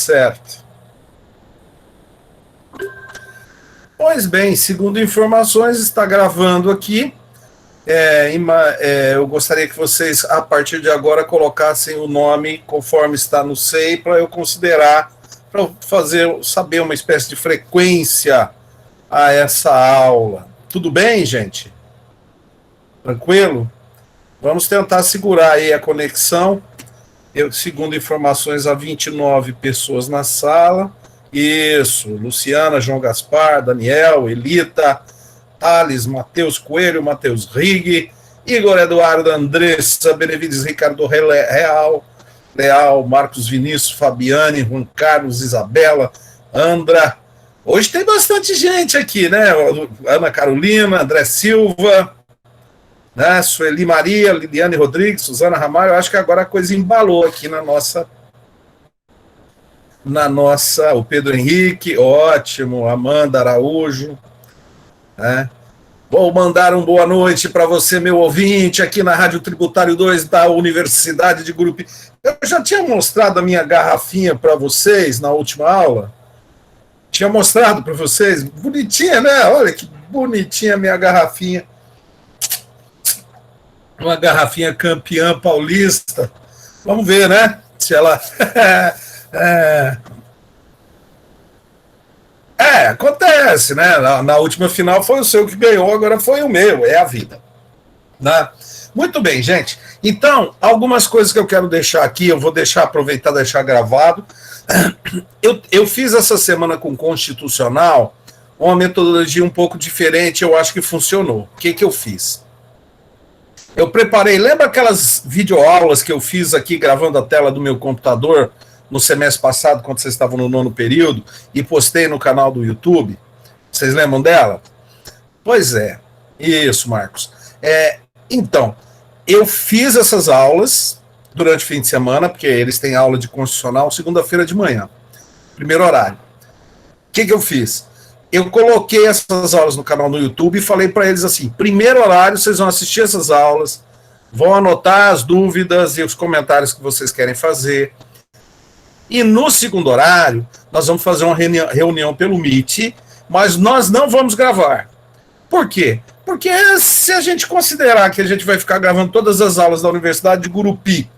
certo. Pois bem, segundo informações, está gravando aqui. Eu gostaria que vocês, a partir de agora, colocassem o nome conforme está no SEI, para eu considerar, para saber uma espécie de frequência a essa aula. Tudo bem, gente? Tranquilo? Vamos tentar segurar aí a conexão. Segundo informações, há 29 pessoas na sala. Isso, Luciana, João Gaspar, Daniel, Elita, Thales, Matheus Coelho, Matheus Rig, Igor Eduardo, Andressa, Benevides, Ricardo Leal, Marcos Vinícius, Fabiane, Juan Carlos, Isabela, Andra. Hoje tem bastante gente aqui, né? Ana Carolina, André Silva, né? Sueli Maria, Liliane Rodrigues, Suzana Ramalho. Eu acho que agora a coisa embalou aqui na nossa, o Pedro Henrique, ótimo, Amanda Araújo, né? Vou mandar uma boa noite para você, meu ouvinte, aqui na Rádio Tributário 2 da Universidade de Gurupi. Eu já tinha mostrado a minha garrafinha para vocês na última aula. Tinha mostrado para vocês. Bonitinha, né? Olha que bonitinha a minha garrafinha. Uma garrafinha campeã paulista. Vamos ver, né? Se ela... acontece, né? Na última final foi o seu que ganhou, agora foi o meu, é a vida. Né? Muito bem, gente. Então, algumas coisas que eu quero deixar aqui, eu vou aproveitar e deixar gravado. Eu fiz essa semana com o Constitucional uma metodologia um pouco diferente, eu acho que funcionou. O que eu fiz? Eu preparei, lembra aquelas videoaulas que eu fiz aqui gravando a tela do meu computador no semestre passado, quando vocês estavam no 9º período, e postei no canal do YouTube? Vocês lembram dela? Pois é, isso, Marcos. Então, eu fiz essas aulas durante o fim de semana, porque eles têm aula de Constitucional segunda-feira de manhã, primeiro horário. O que eu fiz? Eu coloquei essas aulas no canal no YouTube e falei para eles assim, primeiro horário, vocês vão assistir essas aulas, vão anotar as dúvidas e os comentários que vocês querem fazer. E no segundo horário, nós vamos fazer uma reunião pelo Meet, mas nós não vamos gravar. Por quê? Porque se a gente considerar que a gente vai ficar gravando todas as aulas da Universidade de Gurupi,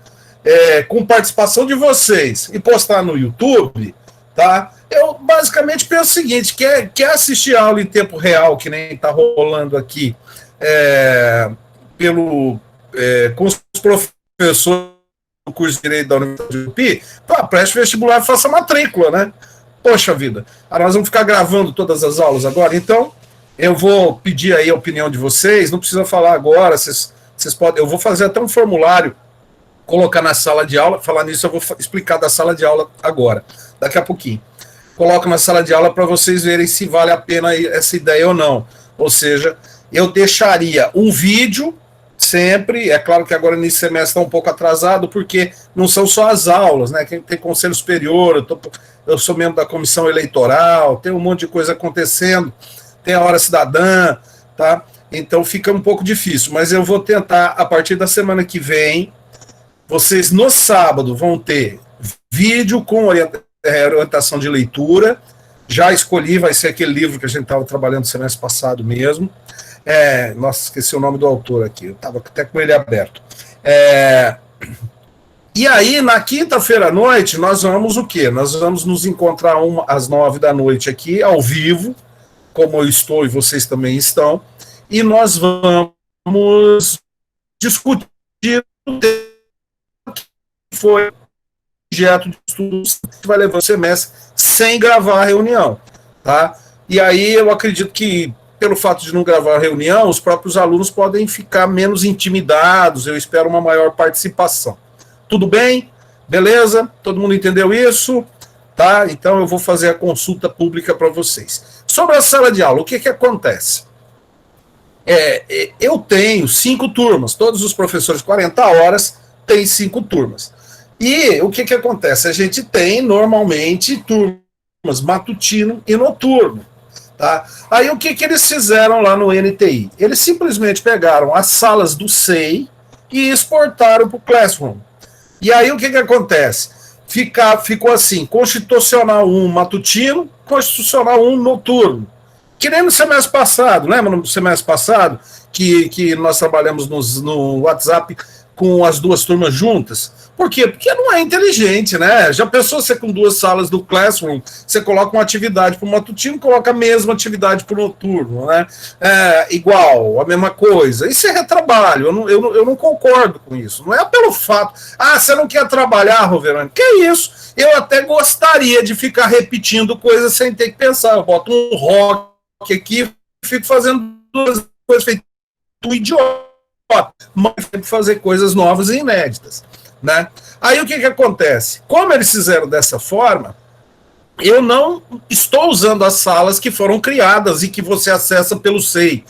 com participação de vocês, e postar no YouTube, tá? Eu basicamente penso o seguinte, quer assistir a aula em tempo real, que nem está rolando aqui, com os professores do curso de Direito da Universidade de Gurupi, preste vestibular e faça matrícula, né? Poxa vida, nós vamos ficar gravando todas as aulas agora, então eu vou pedir aí a opinião de vocês, não precisa falar agora, vocês podem, eu vou fazer até um formulário, colocar na sala de aula, falar nisso eu vou explicar da sala de aula agora, daqui a pouquinho. Coloco na sala de aula para vocês verem se vale a pena essa ideia ou não. Ou seja, eu deixaria um vídeo sempre, é claro que agora nesse semestre está um pouco atrasado, porque não são só as aulas, né? Quem tem conselho superior, eu sou membro da comissão eleitoral, tem um monte de coisa acontecendo, tem a hora cidadã, tá? Então fica um pouco difícil, mas eu vou tentar, a partir da semana que vem, vocês no sábado vão ter vídeo com orientação de leitura, já escolhi, vai ser aquele livro que a gente estava trabalhando no semestre passado mesmo, nossa, esqueci o nome do autor aqui, eu estava até com ele aberto. E aí, na quinta-feira à noite, nós vamos o quê? Nós vamos nos encontrar às 9 da noite aqui, ao vivo, como eu estou e vocês também estão, e nós vamos discutir o que foi objeto de estudos que vai levar o semestre sem gravar a reunião, tá? E aí eu acredito que, pelo fato de não gravar a reunião, os próprios alunos podem ficar menos intimidados, eu espero uma maior participação. Tudo bem? Beleza? Todo mundo entendeu isso? Tá? Então eu vou fazer a consulta pública para vocês. Sobre a sala de aula, o que acontece? Eu tenho 5 turmas, todos os professores, 40 horas, têm 5 turmas. E o que acontece? A gente tem, normalmente, turmas matutino e noturno. Tá? Aí o que eles fizeram lá no NTI? Eles simplesmente pegaram as salas do SEI e exportaram para o Classroom. E aí o que acontece? ficou assim, constitucional 1 matutino, constitucional 1 noturno. Que nem no semestre passado, lembra no semestre passado que nós trabalhamos no WhatsApp com as duas turmas juntas? Por quê? Porque não é inteligente, né? Já pensou você com duas salas do Classroom, você coloca uma atividade para o matutino, coloca a mesma atividade para o noturno, né? Igual, a mesma coisa. Isso é retrabalho, eu não concordo com isso. Não é pelo fato, você não quer trabalhar, Roverani? Que é isso? Eu até gostaria de ficar repetindo coisas sem ter que pensar. Eu boto um rock aqui, fico fazendo duas coisas feitas um idiota, mas tem que fazer coisas novas e inéditas, né? Aí o que acontece? Como eles fizeram dessa forma, eu não estou usando as salas que foram criadas e que você acessa pelo SEI.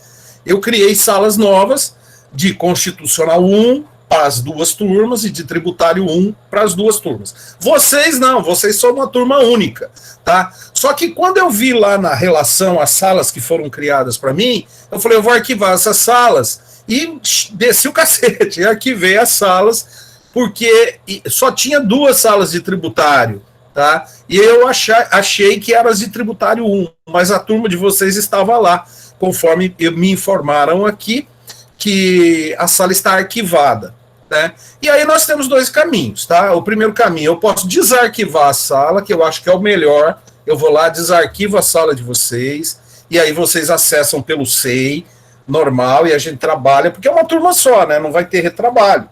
Eu criei salas novas de Constitucional 1 para as duas turmas e de Tributário 1 para as duas turmas. Vocês não, vocês são uma turma única, tá? Só que quando eu vi lá na relação as salas que foram criadas para mim, eu falei, eu vou arquivar essas salas e desci o cacete, arquivei as salas, porque só tinha duas salas de tributário, tá? E eu achei que eram as de Tributário 1, mas a turma de vocês estava lá, conforme me informaram aqui, que a sala está arquivada, né? E aí nós temos dois caminhos, tá? O primeiro caminho, eu posso desarquivar a sala, que eu acho que é o melhor, eu vou lá, desarquivo a sala de vocês, e aí vocês acessam pelo SEI, normal, e a gente trabalha, porque é uma turma só, né? Não vai ter retrabalho.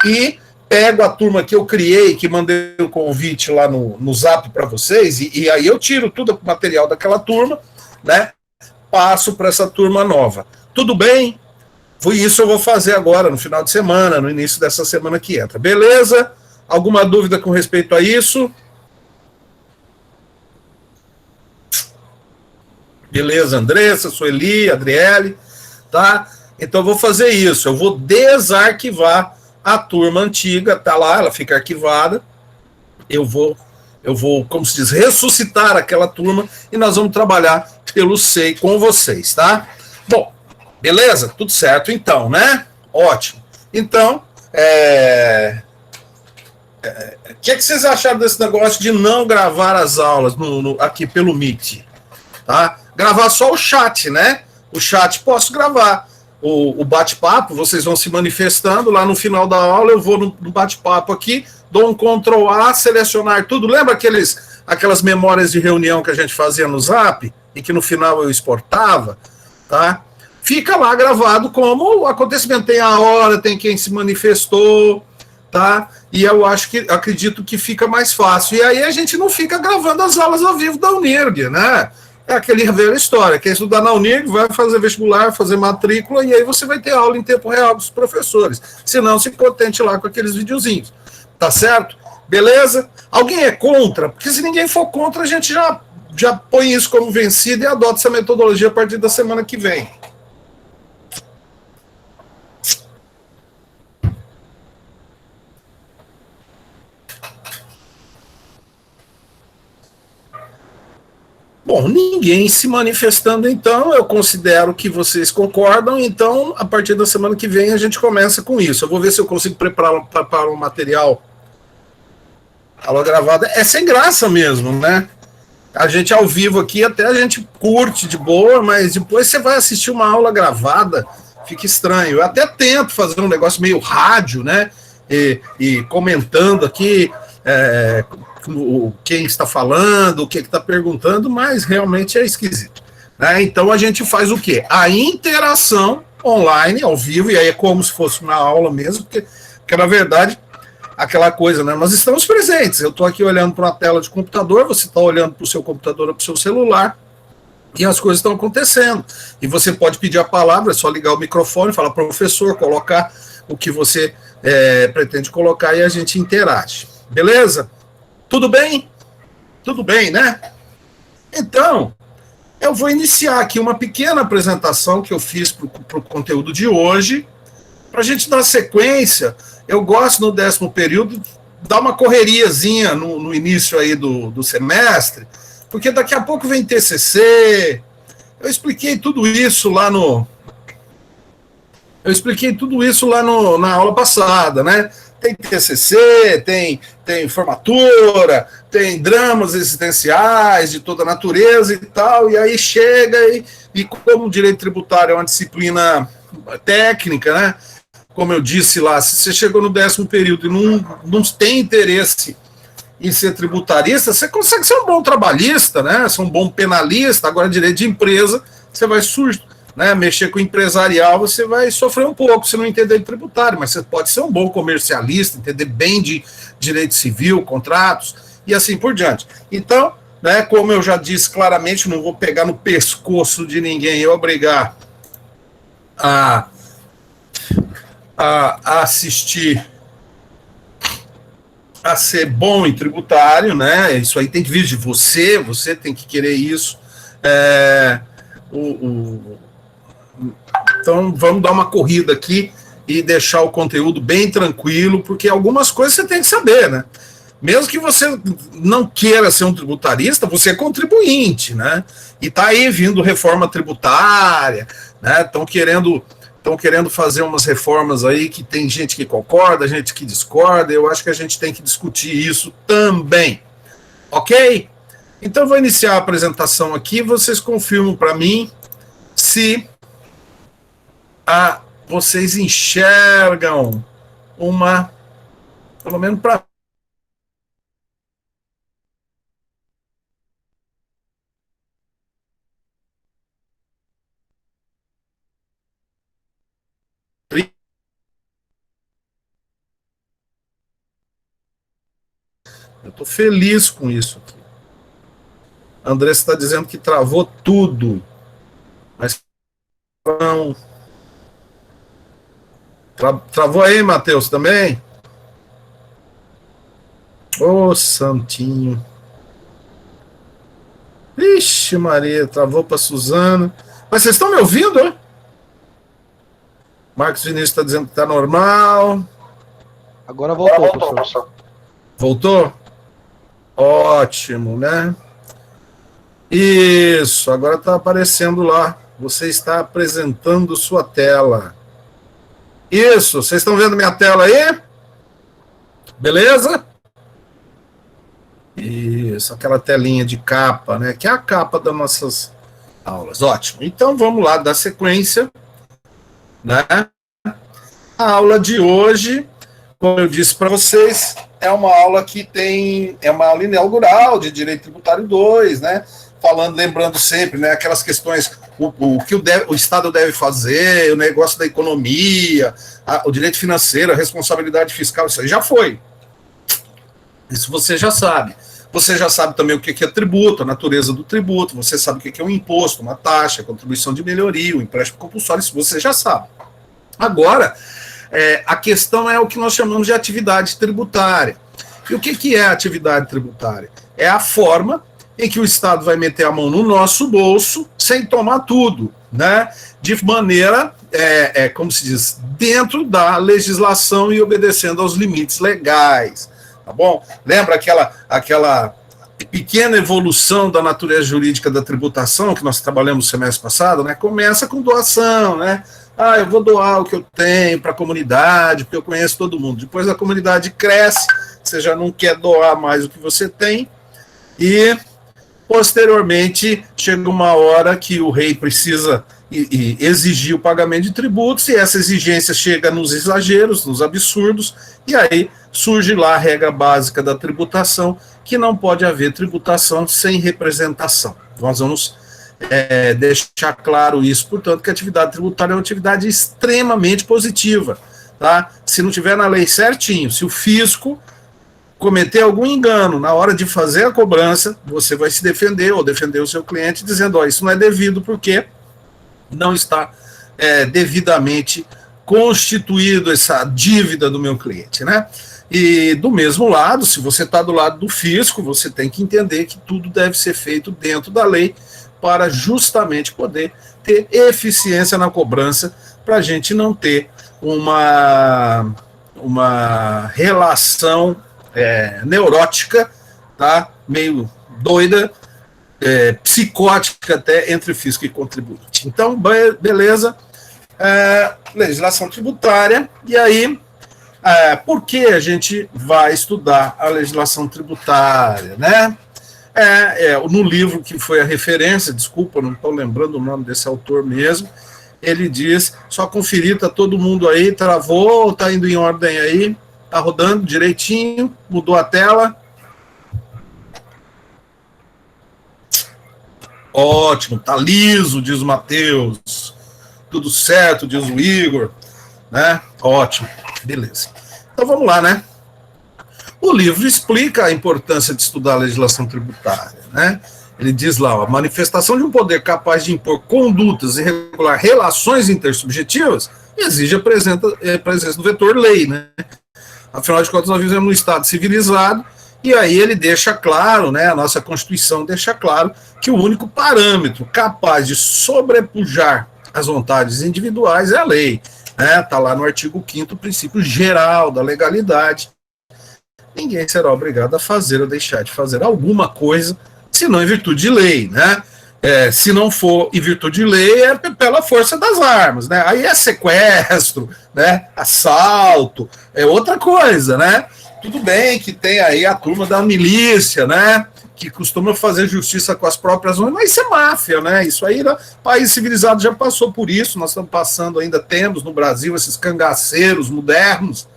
E pego a turma que eu criei, que mandei o convite lá no Zap para vocês, e aí eu tiro tudo o material daquela turma, né? Passo para essa turma nova. Tudo bem? Isso eu vou fazer agora, no final de semana, no início dessa semana que entra. Beleza? Alguma dúvida com respeito a isso? Beleza, Andressa, Sueli, Adriele, tá? Então eu vou fazer isso, eu vou desarquivar a turma antiga, tá lá, ela fica arquivada, eu vou, como se diz, ressuscitar aquela turma e nós vamos trabalhar pelo SEI com vocês, tá? Bom, beleza? Tudo certo então, né? Ótimo. Então, o que vocês acharam desse negócio de não gravar as aulas aqui pelo Meet? Tá? Gravar só o chat, né? O chat posso gravar. O bate-papo, vocês vão se manifestando, lá no final da aula eu vou no bate-papo aqui, dou um Ctrl A, selecionar tudo. Lembra aquelas memórias de reunião que a gente fazia no Zap e que no final eu exportava? Tá? Fica lá gravado como o acontecimento. Tem a hora, tem quem se manifestou, tá? E eu acredito que fica mais fácil. E aí a gente não fica gravando as aulas ao vivo da Unirg, né? É aquele velha história, quer estudar na Unirg, vai fazer vestibular, fazer matrícula, e aí você vai ter aula em tempo real dos professores. Se não, se contente lá com aqueles videozinhos. Tá certo? Beleza? Alguém é contra? Porque se ninguém for contra, a gente já põe isso como vencido e adota essa metodologia a partir da semana que vem. Bom, ninguém se manifestando, então, eu considero que vocês concordam, então, a partir da semana que vem a gente começa com isso. Eu vou ver se eu consigo preparar um material, aula gravada. É sem graça mesmo, né? A gente ao vivo aqui, até a gente curte de boa, mas depois você vai assistir uma aula gravada, fica estranho. Eu até tento fazer um negócio meio rádio, né? E comentando aqui... quem está falando, o que está perguntando, mas realmente é esquisito, né? Então a gente faz o quê? A interação online, ao vivo, e aí é como se fosse uma aula mesmo, porque na verdade, aquela coisa, né? Nós estamos presentes, eu estou aqui olhando para uma tela de computador, você está olhando para o seu computador ou para o seu celular, e as coisas estão acontecendo, e você pode pedir a palavra, é só ligar o microfone, falar, professor, colocar o que você pretende colocar e a gente interage, beleza? Tudo bem? Tudo bem, né? Então, eu vou iniciar aqui uma pequena apresentação que eu fiz para o conteúdo de hoje. Para a gente dar sequência, eu gosto no 10º período dar uma correriazinha no início aí do semestre, porque daqui a pouco vem TCC. Eu expliquei tudo isso lá na aula passada, né? tem TCC, tem formatura, tem dramas existenciais de toda natureza e tal, e aí chega e como o direito tributário é uma disciplina técnica, né? Como eu disse lá, se você chegou no 10º período e não tem interesse em ser tributarista, você consegue ser um bom trabalhista, né? Ser um bom penalista. Agora, direito de empresa, você vai né? Mexer com empresarial, você vai sofrer um pouco se não entender de tributário, mas você pode ser um bom comercialista, entender bem de direito civil, contratos e assim por diante. Então, né, como eu já disse claramente, não vou pegar no pescoço de ninguém e obrigar a assistir a ser bom em tributário, né? Isso aí tem que vir de você tem que querer isso. Então, vamos dar uma corrida aqui e deixar o conteúdo bem tranquilo, porque algumas coisas você tem que saber, né? Mesmo que você não queira ser um tributarista, você é contribuinte, né? E tá aí vindo reforma tributária, né? Estão querendo fazer umas reformas aí que tem gente que concorda, gente que discorda. Eu acho que a gente tem que discutir isso também, ok? Então, eu vou iniciar a apresentação aqui. Vocês confirmam para mim se vocês enxergam pelo menos para eu estou feliz com isso aqui. André está dizendo que travou tudo, mas não. Travou aí, Matheus, também? Ô, santinho. Ixi, Maria, travou para Suzana. Mas vocês estão me ouvindo, hein? Marcos Vinícius está dizendo que está normal. Agora voltou, professor. Voltou? Ótimo, né? Isso, agora está aparecendo lá. Você está apresentando sua tela. Isso, vocês estão vendo minha tela aí? Beleza? Isso, aquela telinha de capa, né? Que é a capa das nossas aulas. Ótimo. Então vamos lá, dar sequência, né? A aula de hoje, como eu disse para vocês, é uma aula é uma aula inaugural de Direito Tributário 2, né? Lembrando sempre, né? Aquelas questões, o que o Estado deve fazer, o negócio da economia, o direito financeiro, a responsabilidade fiscal, isso aí já foi. Isso você já sabe. Você já sabe também o que é tributo, a natureza do tributo, você sabe o que é um imposto, uma taxa, a contribuição de melhoria, o empréstimo compulsório, isso você já sabe. Agora, a questão é o que nós chamamos de atividade tributária. E o que é atividade tributária? É a forma em que o Estado vai meter a mão no nosso bolso sem tomar tudo, né? De maneira, como se diz, dentro da legislação e obedecendo aos limites legais. Tá bom? Lembra aquela pequena evolução da natureza jurídica da tributação que nós trabalhamos no semestre passado, né? Começa com doação, né? Eu vou doar o que eu tenho para a comunidade, porque eu conheço todo mundo. Depois a comunidade cresce, você já não quer doar mais o que você tem, e posteriormente chega uma hora que o rei precisa exigir o pagamento de tributos, e essa exigência chega nos exageros, nos absurdos, e aí surge lá a regra básica da tributação, que não pode haver tributação sem representação. Nós vamos deixar claro isso, portanto, que a atividade tributária é uma atividade extremamente positiva, tá? Se não tiver na lei certinho, se o fisco cometer algum engano na hora de fazer a cobrança, você vai se defender ou defender o seu cliente dizendo, isso não é devido porque não está devidamente constituído essa dívida do meu cliente, né? E do mesmo lado, se você está do lado do fisco, você tem que entender que tudo deve ser feito dentro da lei para justamente poder ter eficiência na cobrança, para a gente não ter uma relação neurótica, tá? Meio doida, psicótica até, entre fisco e contribuinte. Então, beleza, legislação tributária, e aí Por que a gente vai estudar a legislação tributária, né? No livro que foi a referência, desculpa, não estou lembrando o nome desse autor mesmo, ele diz, só conferir, tá todo mundo aí, travou, tá indo em ordem aí, tá rodando direitinho, mudou a tela. Ótimo, tá liso, diz o Matheus. Tudo certo, diz o Igor, né? Ótimo, beleza. Então vamos lá, né? O livro explica a importância de estudar a legislação tributária, né? Ele diz lá, a manifestação de um poder capaz de impor condutas e regular relações intersubjetivas exige a presença do vetor lei, né? Afinal de contas, nós vivemos num Estado civilizado, e aí ele deixa claro, né, a nossa Constituição deixa claro que o único parâmetro capaz de sobrepujar as vontades individuais é a lei. Está lá no artigo 5º, o princípio geral da legalidade. Ninguém será obrigado a fazer ou deixar de fazer alguma coisa, se não em virtude de lei, né? Se não for em virtude de lei, é pela força das armas, né? Aí é sequestro, né? Assalto, é outra coisa, né? Tudo bem que tem aí a turma da milícia, né? Que costuma fazer justiça com as próprias mãos, mas isso é máfia, né? Isso aí, o país civilizado já passou por isso, nós estamos passando, ainda temos no Brasil esses cangaceiros modernos.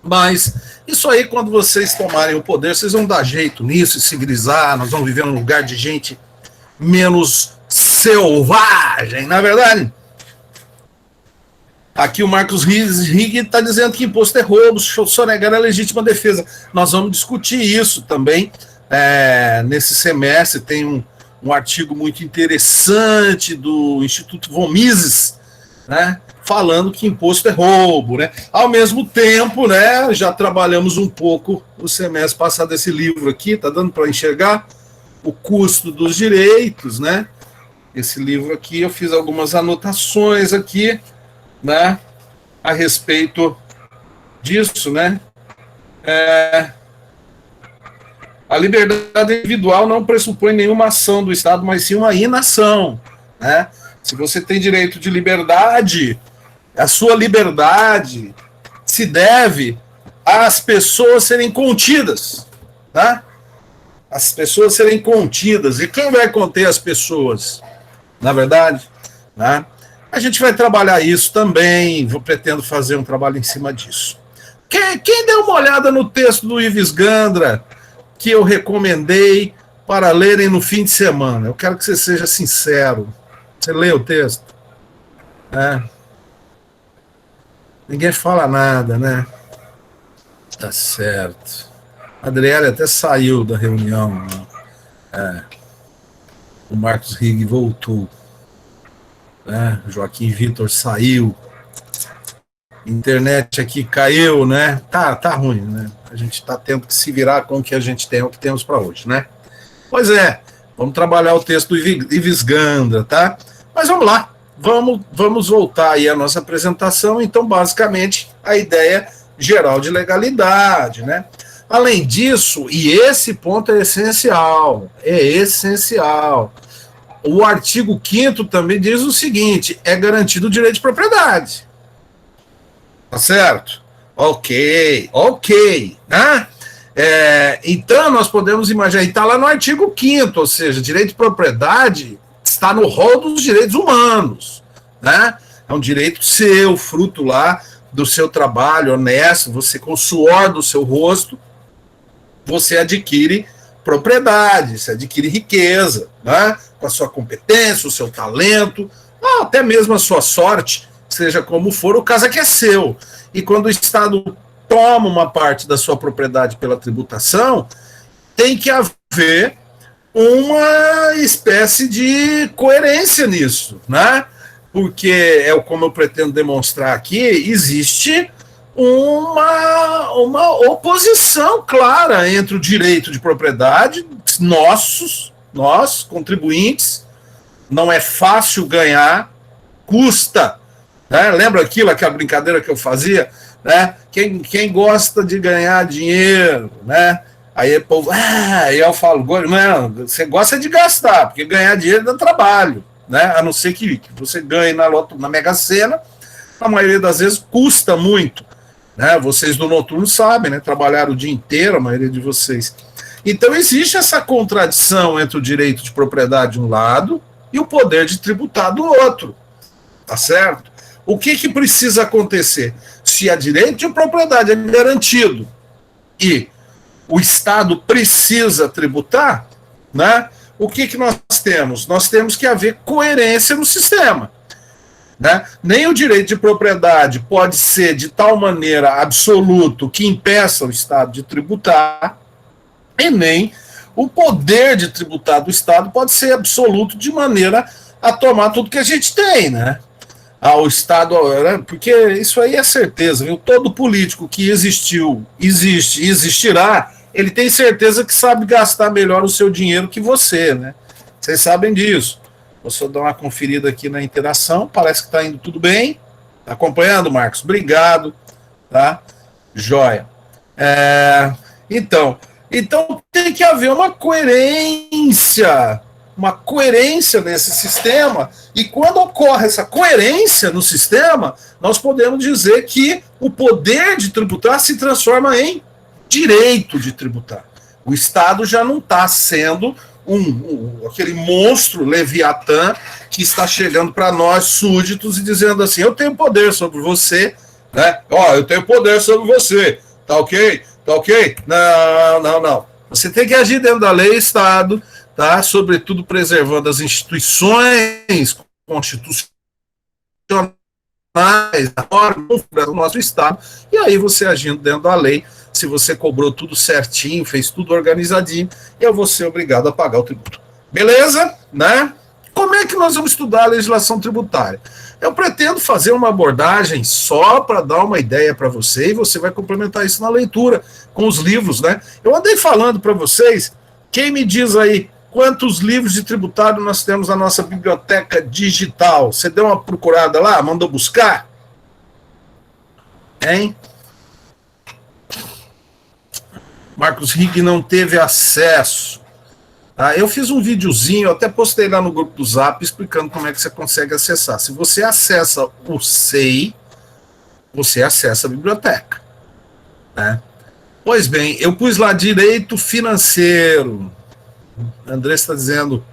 Mas isso aí, quando vocês tomarem o poder, vocês vão dar jeito nisso e civilizar, nós vamos viver num lugar de gente menos selvagem, na verdade. Aqui o Marcos Rigg está dizendo que imposto é roubo, sonegar é legítima defesa. Nós vamos discutir isso também nesse semestre. Tem um artigo muito interessante do Instituto Von Mises, né, falando que imposto é roubo, né? Ao mesmo tempo, né, já trabalhamos um pouco o semestre passado esse livro aqui, tá dando para enxergar o custo dos direitos, né? Esse livro aqui, eu fiz algumas anotações aqui, né, a respeito disso, né? A liberdade individual não pressupõe nenhuma ação do Estado, mas sim uma inação, né? Se você tem direito de liberdade, a sua liberdade se deve às pessoas serem contidas, tá? As pessoas serem contidas. E quem vai conter as pessoas? Na verdade, né? A gente vai trabalhar isso também, pretendo fazer um trabalho em cima disso. Quem deu uma olhada no texto do Ives Gandra, que eu recomendei para lerem no fim de semana? Eu quero que você seja sincero. Você leu o texto? Ninguém fala nada, né? Tá certo. A Adriele até saiu da reunião. Né? O Marcos Rigg voltou. Joaquim Vitor saiu. Internet aqui caiu, né? Tá ruim, né? A gente tá tendo que se virar com o que a gente tem, o que temos para hoje, né? Pois vamos trabalhar o texto do Ives Gandra, tá? Mas vamos lá, vamos voltar aí à nossa apresentação. Então, basicamente, a ideia geral de legalidade, né? Além disso, e esse ponto é essencial, o artigo 5º também diz o seguinte: é garantido o direito de propriedade. Tá certo? Ok, né? Então, nós podemos imaginar, e está lá no artigo 5º, ou seja, direito de propriedade está no rol dos direitos humanos, né? É um direito seu, fruto lá do seu trabalho honesto, você com o suor do seu rosto, você adquire propriedade, você adquire riqueza, né? Com a sua competência, o seu talento, até mesmo a sua sorte, seja como for, o caso é que é seu. E quando o Estado toma uma parte da sua propriedade pela tributação, tem que haver uma espécie de coerência nisso, né? Porque, como eu pretendo demonstrar aqui, existe uma oposição clara entre o direito de propriedade, nós, contribuintes, não é fácil ganhar, custa, né? Lembra aquela brincadeira que eu fazia, né? Quem gosta de ganhar dinheiro, né? Aí o povo, eu falo, não, você gosta de gastar, porque ganhar dinheiro dá trabalho, né? A não ser que você ganhe na Mega Sena, na maioria das vezes, custa muito. Né? Vocês do noturno sabem, né? Trabalharam o dia inteiro, a maioria de vocês. Então, existe essa contradição entre o direito de propriedade de um lado e o poder de tributar do outro. Tá certo? O que precisa acontecer? Se a direito de propriedade é garantido e o Estado precisa tributar, né? O que nós temos? Nós temos que haver coerência no sistema. Né? Nem o direito de propriedade pode ser de tal maneira absoluto que impeça o Estado de tributar, e nem o poder de tributar do Estado pode ser absoluto de maneira a tomar tudo que a gente tem, né? Ao Estado, porque isso aí é certeza, viu? Todo político que existiu, existe e existirá, ele tem certeza que sabe gastar melhor o seu dinheiro que você, né? Vocês sabem disso. Vou só dar uma conferida aqui na interação, parece que está indo tudo bem. Tá acompanhando, Marcos? Obrigado. Tá? Joia. Então tem que haver uma coerência nesse sistema, e quando ocorre essa coerência no sistema, nós podemos dizer que o poder de tributar se transforma em direito de tributar. O Estado já não está sendo aquele monstro Leviatã que está chegando para nós súditos e dizendo assim: eu tenho poder sobre você, né? Eu tenho poder sobre você, tá ok? Tá ok? Não. Você tem que agir dentro da lei, Estado, tá? Sobretudo preservando as instituições constitucionais, do nosso Estado, e aí você agindo dentro da lei, se você cobrou tudo certinho, fez tudo organizadinho, eu vou ser obrigado a pagar o tributo. Beleza? Né? Como é que nós vamos estudar a legislação tributária? Eu pretendo fazer uma abordagem só para dar uma ideia para você, e você vai complementar isso na leitura, com os livros, né? Eu andei falando para vocês, quem me diz aí quantos livros de tributário nós temos na nossa biblioteca digital? Você deu uma procurada lá? Mandou buscar? Hein? Marcos Rigg não teve acesso. Eu fiz um videozinho, até postei lá no grupo do Zap, explicando como é que você consegue acessar. Se você acessa o SEI, você acessa a biblioteca. Né? Pois bem, eu pus lá direito financeiro. André está dizendo,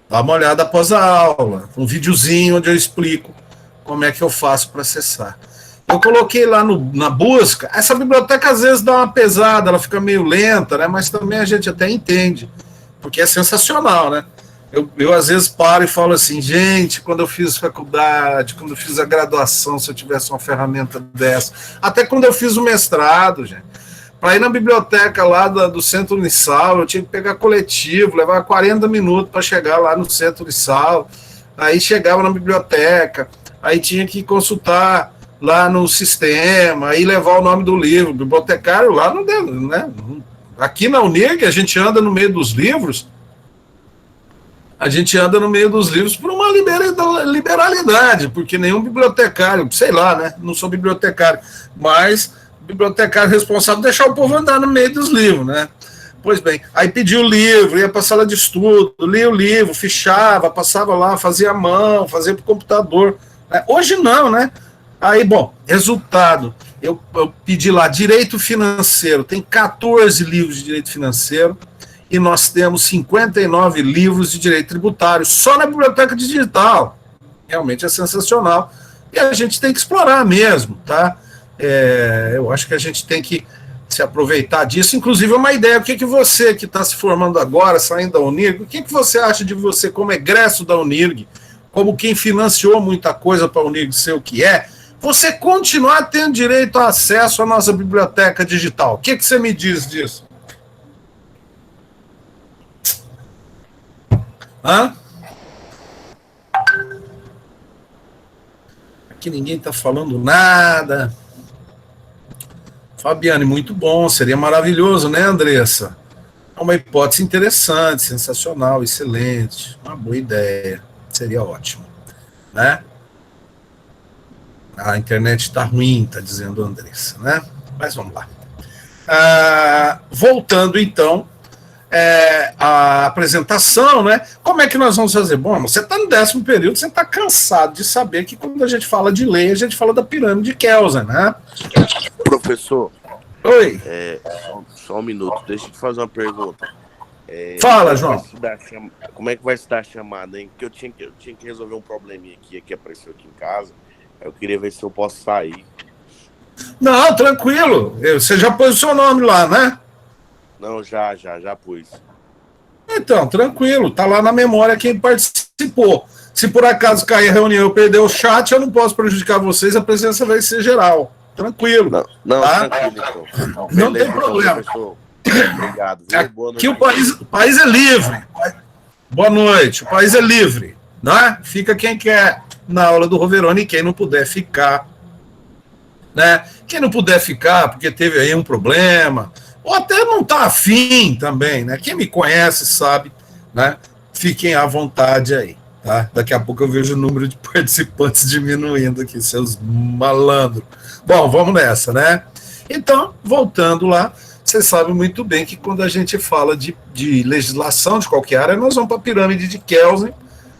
dá uma olhada após a aula, um videozinho onde eu explico como é que eu faço para acessar. Eu coloquei lá na busca, essa biblioteca às vezes dá uma pesada, ela fica meio lenta, né? Mas também a gente até entende, porque é sensacional, né? Eu às vezes paro e falo assim, gente, quando eu fiz faculdade, quando eu fiz a graduação, se eu tivesse uma ferramenta dessa, até quando eu fiz o mestrado, gente, para ir na biblioteca lá do Centro Unisal, eu tinha que pegar coletivo, levava 40 minutos para chegar lá no Centro Unisal, aí chegava na biblioteca, aí tinha que consultar lá no sistema, aí levar o nome do livro, bibliotecário lá não deu, né? Aqui na Unirg a gente anda no meio dos livros, por uma liberalidade, porque nenhum bibliotecário, sei lá, né? Não sou bibliotecário, mas bibliotecário responsável deixar o povo andar no meio dos livros, né? Pois bem, aí pediu o livro, ia para a sala de estudo, lia o livro, fichava, passava lá, fazia à mão, fazia para o computador. Hoje não, né? Aí, bom, resultado, eu pedi lá direito financeiro, tem 14 livros de direito financeiro e nós temos 59 livros de direito tributário, só na biblioteca digital. Realmente é sensacional. E a gente tem que explorar mesmo, tá? Eu acho que a gente tem que se aproveitar disso. Inclusive, é uma ideia, o que você que está se formando agora, saindo da Unirg, o que você acha de você como egresso da Unirg, como quem financiou muita coisa para a Unirg ser o que é, você continuar tendo direito a acesso à nossa biblioteca digital? O que você me diz disso? Aqui ninguém está falando nada. Fabiane, muito bom, seria maravilhoso, né, Andressa? É uma hipótese interessante, sensacional, excelente, uma boa ideia, seria ótimo, né? A internet está ruim, está dizendo a Andressa, né? Mas vamos lá. Voltando, então, a apresentação, né? Como é que nós vamos fazer? Bom, você está no 10º período, você está cansado de saber que quando a gente fala de lei, a gente fala da pirâmide de Kelsen, né? Professor. Oi. Só um minuto, deixa eu te fazer uma pergunta. Fala, João. Como é que vai se dar a chamada, hein? Porque eu tinha que resolver um probleminha aqui que apareceu aqui em casa. Eu queria ver se eu posso sair. Não, tranquilo. Você já pôs o seu nome lá, né? Não, já pus. Então, tranquilo. Tá lá na memória quem participou. Se por acaso cair a reunião e eu perder o chat, eu não posso prejudicar vocês, a presença vai ser geral. Tranquilo. Não, tá? Tranquilo, então. Não tem problema. Professor. Obrigado. Aqui o país é livre. Boa noite. O país é livre. Né? Fica quem quer na aula do Roveroni e quem não puder ficar. Né? Quem não puder ficar porque teve aí um problema, ou até não está afim também, né? Quem me conhece sabe, né? Fiquem à vontade aí, tá? Daqui a pouco eu vejo o número de participantes diminuindo aqui, seus malandros. Bom, vamos nessa, né? Então, voltando lá, vocês sabem muito bem que quando a gente fala de legislação de qualquer área, nós vamos para a pirâmide de Kelsen,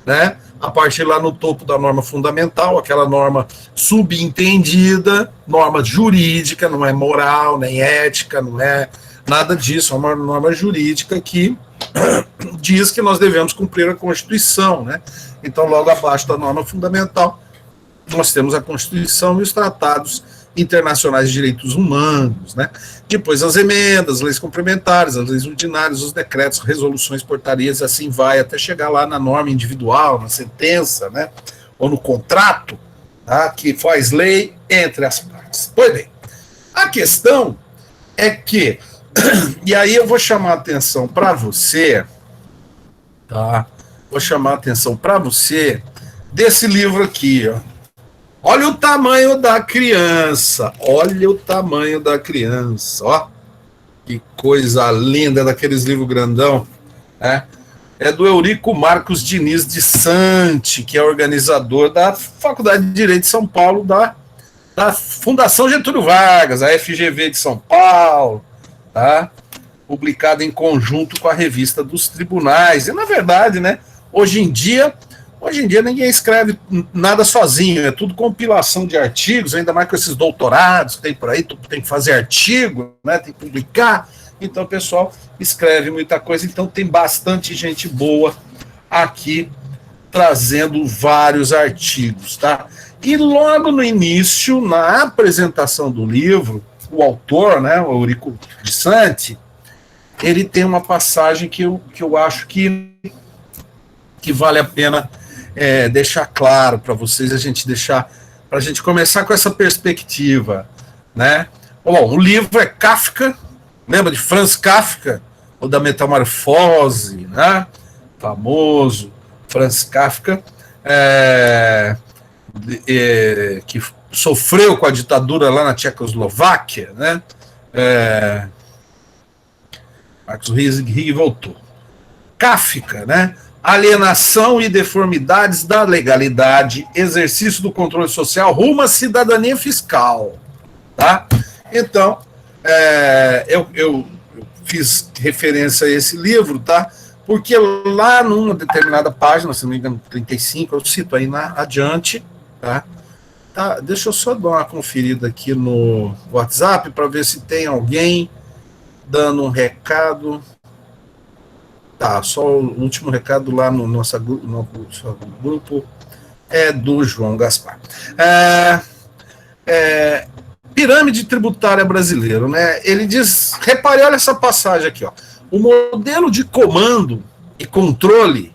né? A partir lá no topo da norma fundamental, aquela norma subentendida, norma jurídica, não é moral, nem ética, não é nada disso, é uma norma jurídica que diz que nós devemos cumprir a Constituição, né? Então, logo abaixo da norma fundamental, nós temos a Constituição e os tratados internacionais de direitos humanos, né? Depois as emendas, leis complementares, as leis ordinárias, os decretos, resoluções, portarias, assim vai até chegar lá na norma individual, na sentença, né? Ou no contrato, tá? Que faz lei entre as partes. Pois bem, a questão é que, e aí eu vou chamar a atenção para você, tá? Vou chamar a atenção para você desse livro aqui, ó. Olha o tamanho da criança, olha o tamanho da criança, ó, que coisa linda, daqueles livros grandão, né? É do Eurico Marcos Diniz de Santi, que é organizador da Faculdade de Direito de São Paulo, da Fundação Getúlio Vargas, a FGV de São Paulo, tá? Publicado em conjunto com a Revista dos Tribunais, e na verdade, né, hoje em dia ninguém escreve nada sozinho, é tudo compilação de artigos, ainda mais com esses doutorados que tem por aí, tem que fazer artigo, né, tem que publicar, então o pessoal escreve muita coisa, então tem bastante gente boa aqui trazendo vários artigos, tá? E logo no início, na apresentação do livro, o autor, né, o Eurico de Santi, ele tem uma passagem que eu acho que vale a pena deixar claro para vocês, para a gente começar com essa perspectiva, né? Bom, o livro é Kafka, lembra de Franz Kafka, ou da Metamorfose, né? Famoso Franz Kafka, que sofreu com a ditadura lá na Tchecoslováquia, né? Marcos Rig voltou. Kafka, né? Alienação e deformidades da legalidade, exercício do controle social rumo à cidadania fiscal, tá? Então, eu fiz referência a esse livro, tá? Porque lá numa determinada página, se não me engano, 35, eu cito aí adiante, tá? Deixa eu só dar uma conferida aqui no WhatsApp para ver se tem alguém dando um recado. Tá, só o último recado lá no nosso grupo é do João Gaspar. Pirâmide tributária brasileira, né? Ele diz, repare, olha essa passagem aqui, ó. O modelo de comando e controle,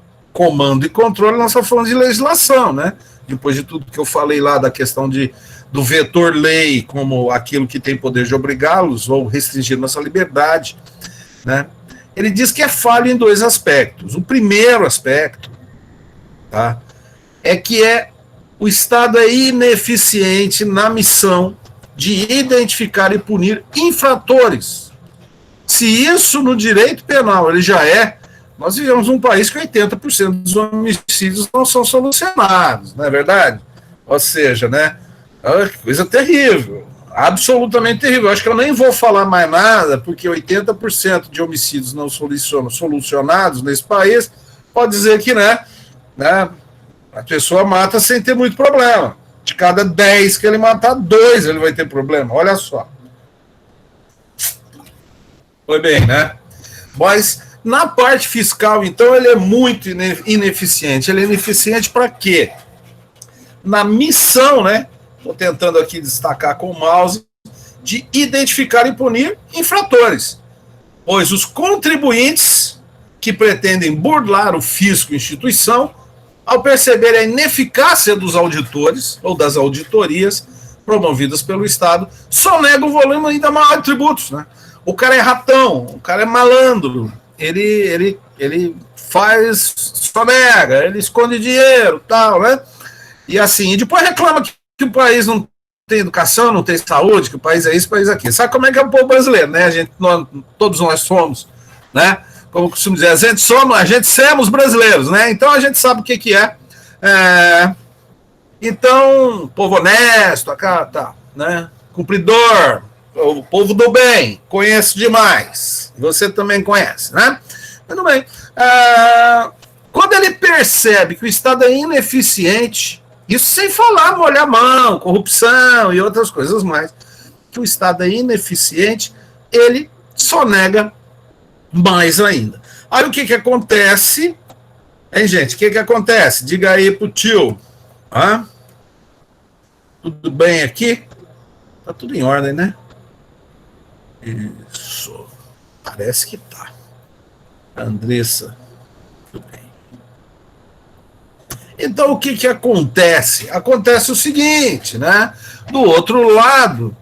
nós estamos falando de legislação, né? Depois de tudo que eu falei lá da questão do vetor lei como aquilo que tem poder de obrigá-los ou restringir nossa liberdade, né? Ele diz que é falho em dois aspectos. O primeiro aspecto, tá, é que o Estado é ineficiente na missão de identificar e punir infratores. Se isso no direito penal ele já nós vivemos num país que 80% dos homicídios não são solucionados, não é verdade? Ou seja, né, que coisa terrível. absolutamente terrível. Acho que eu nem vou falar mais nada, porque 80% de homicídios não solucionados nesse país, pode dizer que, né, a pessoa mata sem ter muito problema. De cada 10 que ele matar, 2 ele vai ter problema. Olha só. Foi bem, né? Mas na parte fiscal, então, ele é muito ineficiente. Ele é ineficiente para quê? Na missão, né? Estou tentando aqui destacar com o mouse, de identificar e punir infratores. Pois os contribuintes que pretendem burlar o fisco e instituição, ao perceber a ineficácia dos auditores ou das auditorias promovidas pelo Estado, sonegam o volume ainda maior de tributos, né? O cara é ratão, o cara é malandro, ele faz sonega, ele esconde dinheiro, tal, né? E assim, e depois reclama que o país não tem educação, não tem saúde, que o país é isso, o país é aquilo. Sabe como é que é o povo brasileiro, né? Todos nós somos, né? Como eu costumo dizer, a gente somos brasileiros, né? Então a gente sabe o que é. Então, povo honesto, tá, né? Cumpridor, o povo do bem, conheço demais. Você também conhece, né? Muito bem. Quando ele percebe que o Estado é ineficiente, isso sem falar molhar a mão, corrupção e outras coisas mais, que o Estado é ineficiente, ele sonega mais ainda. Aí o que acontece? Hein, gente? O que acontece? Diga aí pro tio. Tudo bem aqui? Tá tudo em ordem, né? Isso. Parece que tá. Andressa. Tudo bem. Então, o que acontece? Acontece o seguinte, né? Do outro lado,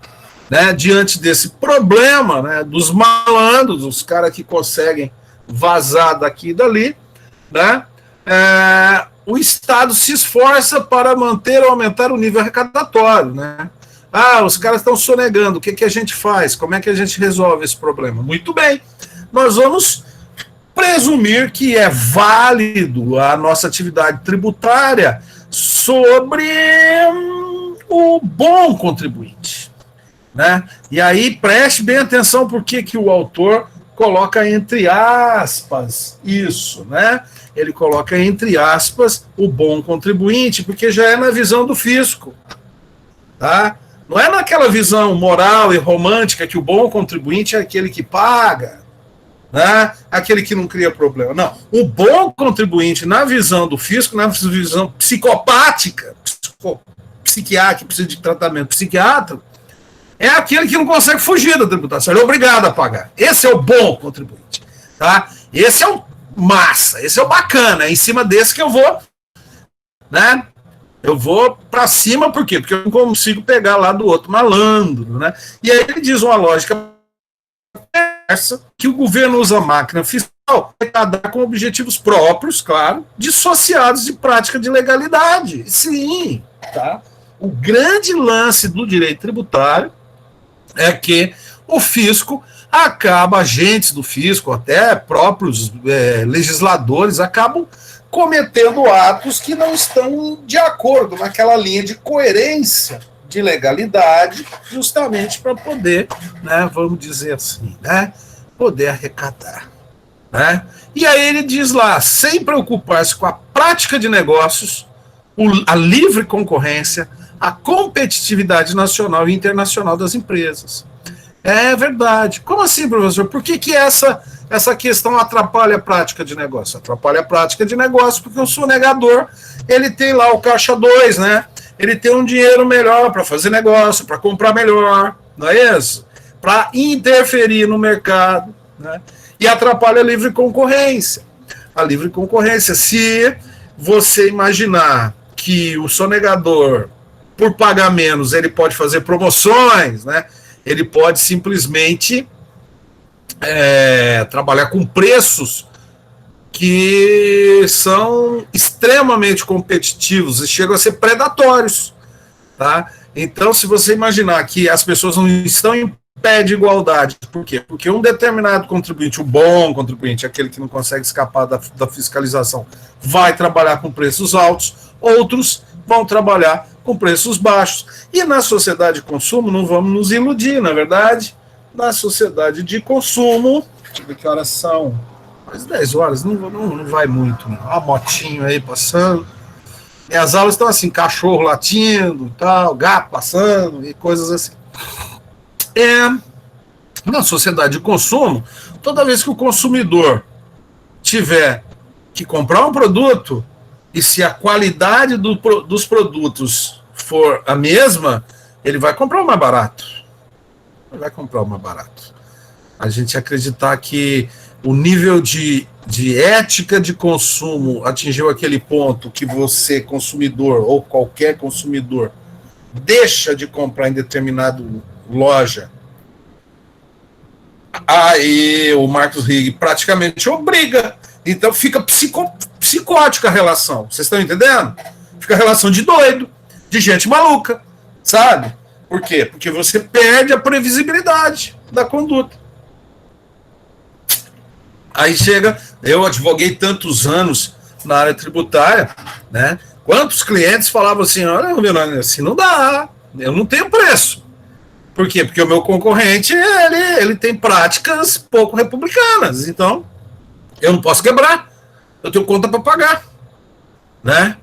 né, diante desse problema, né, dos malandros, dos caras que conseguem vazar daqui e dali, né, o Estado se esforça para manter ou aumentar o nível arrecadatório, né? Os caras estão sonegando, o que a gente faz? Como é que a gente resolve esse problema? Muito bem, nós vamos presumir que é válido a nossa atividade tributária sobre o bom contribuinte, né? E aí preste bem atenção porque que o autor coloca entre aspas isso, né? Ele coloca entre aspas o bom contribuinte, porque já é na visão do fisco, tá? Não é naquela visão moral e romântica que o bom contribuinte é aquele que paga, né? Aquele que não cria problema. Não. O bom contribuinte, na visão do fisco, na visão psicopática, psiquiátrica, precisa de tratamento psiquiátrico, é aquele que não consegue fugir da tributação. Ele é obrigado a pagar. Esse é o bom contribuinte. Tá? Esse é o massa, esse é o bacana. É em cima desse que eu vou, né? Eu vou para cima, por quê? Porque eu não consigo pegar lá do outro malandro, né? E aí ele diz uma lógica que o governo usa a máquina fiscal para com objetivos próprios, claro, dissociados de prática de legalidade. Sim, tá? O grande lance do direito tributário é que o fisco acaba, agentes do fisco, até próprios legisladores, acabam cometendo atos que não estão de acordo naquela linha de coerência de legalidade, justamente para poder, né, vamos dizer assim, né, poder arrecadar, né? E aí ele diz lá, sem preocupar-se com a prática de negócios, a livre concorrência, a competitividade nacional e internacional das empresas. É verdade. Como assim, professor? Por que essa questão atrapalha a prática de negócio? Atrapalha a prática de negócio porque o sonegador, ele tem lá o caixa 2, né? Ele tem um dinheiro melhor para fazer negócio, para comprar melhor, não é isso? Para interferir no mercado, né? E atrapalha a livre concorrência. A livre concorrência, se você imaginar que o sonegador, por pagar menos, ele pode fazer promoções, né? Ele pode simplesmente trabalhar com preços que são extremamente competitivos e chegam a ser predatórios, tá? Então, se você imaginar que as pessoas não estão em pé de igualdade, por quê? Porque um determinado contribuinte, o bom contribuinte, aquele que não consegue escapar da fiscalização, vai trabalhar com preços altos, outros vão trabalhar com preços baixos. E na sociedade de consumo, não vamos nos iludir, na verdade, na sociedade de consumo, deixa eu ver que horas são, às 10 horas, não vai muito, não. Olha a motinho aí passando, e as aulas estão assim, cachorro latindo, tal, gato passando, e coisas assim. Na sociedade de consumo, toda vez que o consumidor tiver que comprar um produto, e se a qualidade dos produtos for a mesma, ele vai comprar o mais barato. Ele vai comprar o mais barato. A gente acreditar que o nível de ética de consumo atingiu aquele ponto que você, consumidor, ou qualquer consumidor, deixa de comprar em determinada loja. Aí o Marcos Rigg praticamente obriga. Então fica psicótica a relação. Vocês estão entendendo? Fica a relação de doido, de gente maluca, sabe? Por quê? Porque você perde a previsibilidade da conduta. Aí chega, eu advoguei tantos anos na área tributária, né? Quantos clientes falavam assim, olha, Milano, assim não dá, eu não tenho preço. Por quê? Porque o meu concorrente, ele tem práticas pouco republicanas, então eu não posso quebrar, eu tenho conta para pagar, né?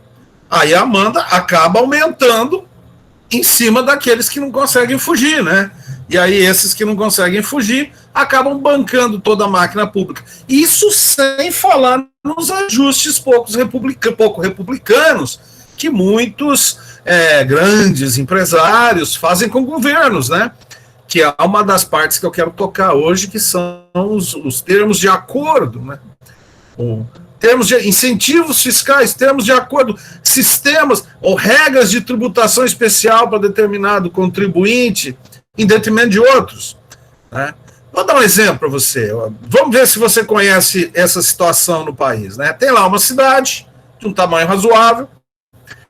Aí a Amanda acaba aumentando em cima daqueles que não conseguem fugir, né? E aí esses que não conseguem fugir acabam bancando toda a máquina pública. Isso sem falar nos ajustes pouco republicanos que muitos grandes empresários fazem com governos, né? Que é uma das partes que eu quero tocar hoje, que são os termos de acordo, né? Termos de incentivos fiscais, termos de acordo, sistemas ou regras de tributação especial para determinado contribuinte em detrimento de outros, né? Vou dar um exemplo para você. Vamos ver se você conhece essa situação no país, né? Tem lá uma cidade de um tamanho razoável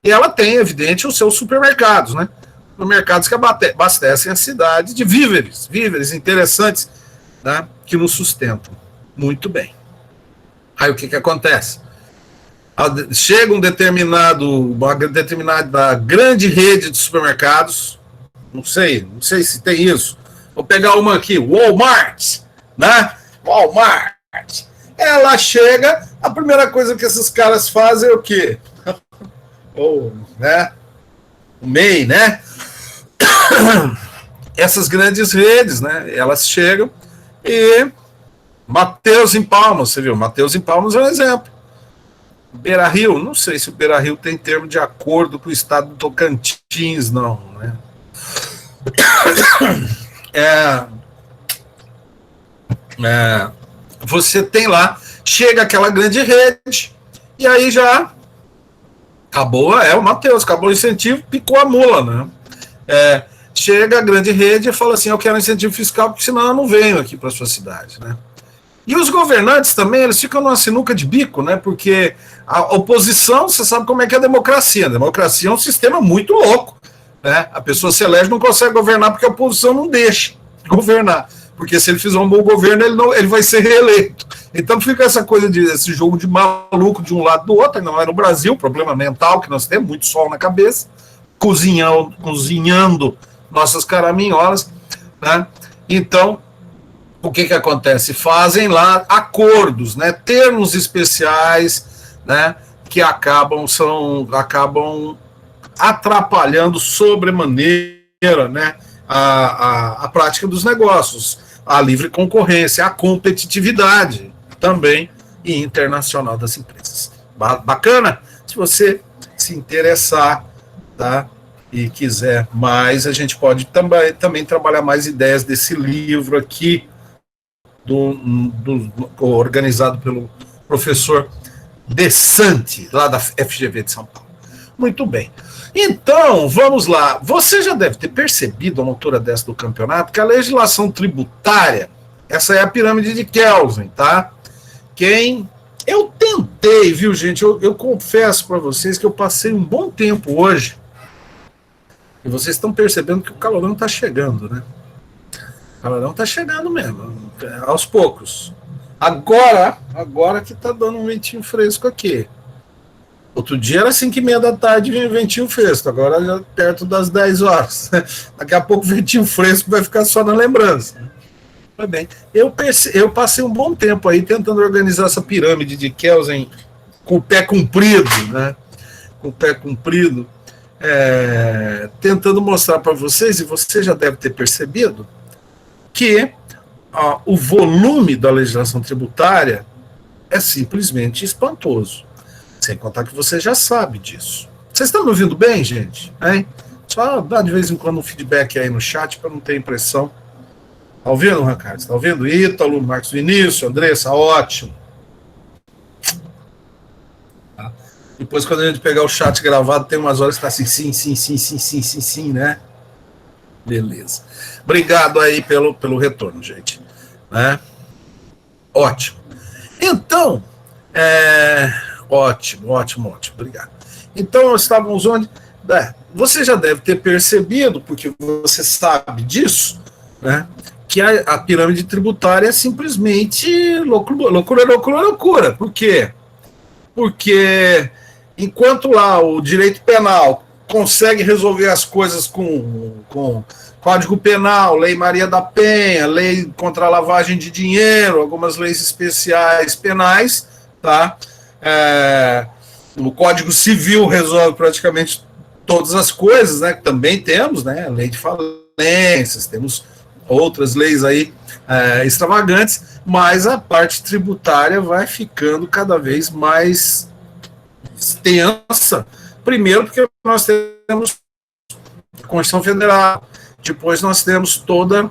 e ela tem, evidente, os seus supermercados, né? Supermercados que abastecem a cidade de víveres interessantes, né? Que nos sustentam. Muito bem. Aí o que acontece? Chega uma determinada grande rede de supermercados, não sei se tem isso. Vou pegar uma aqui, Walmart, né? Walmart. Ela chega, a primeira coisa que esses caras fazem é o quê? Né? O MEI, né? Essas grandes redes, né? Elas chegam e Mateus em Palmas, você viu? Mateus em Palmas é um exemplo. Beira-Rio, não sei se o Beira-Rio tem termo de acordo com o estado do Tocantins, não, né? Você tem lá, chega aquela grande rede, e aí já acabou, o Mateus, acabou o incentivo, picou a mula, né? Chega a grande rede e fala assim, eu quero incentivo fiscal, porque senão eu não venho aqui para a sua cidade, né? E os governantes também, eles ficam numa sinuca de bico, né? Porque a oposição, você sabe como é que é a democracia. A democracia é um sistema muito louco, né? A pessoa se elege, não consegue governar porque a oposição não deixa governar. Porque se ele fizer um bom governo, ele vai ser reeleito. Então fica essa coisa esse jogo de maluco de um lado do outro, ainda não é no Brasil, problema mental que nós temos, muito sol na cabeça, cozinhando nossas caraminholas, né? Então, o que acontece? Fazem lá acordos, né? Termos especiais, né? Que acabam atrapalhando sobremaneira, né? A prática dos negócios, a livre concorrência, a competitividade também e internacional das empresas. Bacana? Se você se interessar, tá? E quiser mais, a gente pode também trabalhar mais ideias desse livro aqui, organizado pelo professor Desante, lá da FGV de São Paulo. Muito bem. Então, vamos lá. Você já deve ter percebido, a uma altura dessa do campeonato, que a legislação tributária, essa é a pirâmide de Kelvin, tá? Eu tentei, viu, gente? Eu confesso para vocês que eu passei um bom tempo hoje, e vocês estão percebendo que o calorão está chegando, né? O calorão está chegando mesmo, aos poucos. Agora que está dando um ventinho fresco aqui. Outro dia era 5h30 da tarde e ventinho fresco, agora já perto das 10 horas. Daqui a pouco o ventinho fresco vai ficar só na lembrança. Foi bem. Eu passei um bom tempo aí tentando organizar essa pirâmide de Kelsen com o pé comprido, né? Com o pé comprido, tentando mostrar para vocês, e você já deve ter percebido, que o volume da legislação tributária é simplesmente espantoso. Sem contar que você já sabe disso. Vocês estão me ouvindo bem, gente? Hein? Só dá de vez em quando um feedback aí no chat para não ter impressão. Tá ouvindo, Ricardo? Tá ouvindo? Ítalo, Marcos Vinícius, Andressa, ótimo. Tá. Depois, quando a gente pegar o chat gravado, tem umas horas que tá assim, sim, né? Beleza. Obrigado aí pelo retorno, gente. Né? Ótimo. Então, ótimo, obrigado. Então, nós estávamos onde? Você já deve ter percebido, porque você sabe disso, né? Que a pirâmide tributária é simplesmente loucura. Por quê? Porque enquanto lá o direito penal consegue resolver as coisas com Código Penal, Lei Maria da Penha, Lei contra a lavagem de dinheiro, algumas leis especiais penais, tá? O Código Civil resolve praticamente todas as coisas, né? Que também temos, né? Lei de falências, temos outras leis aí extravagantes, mas a parte tributária vai ficando cada vez mais extensa. Primeiro porque nós temos a Constituição Federal, depois nós temos toda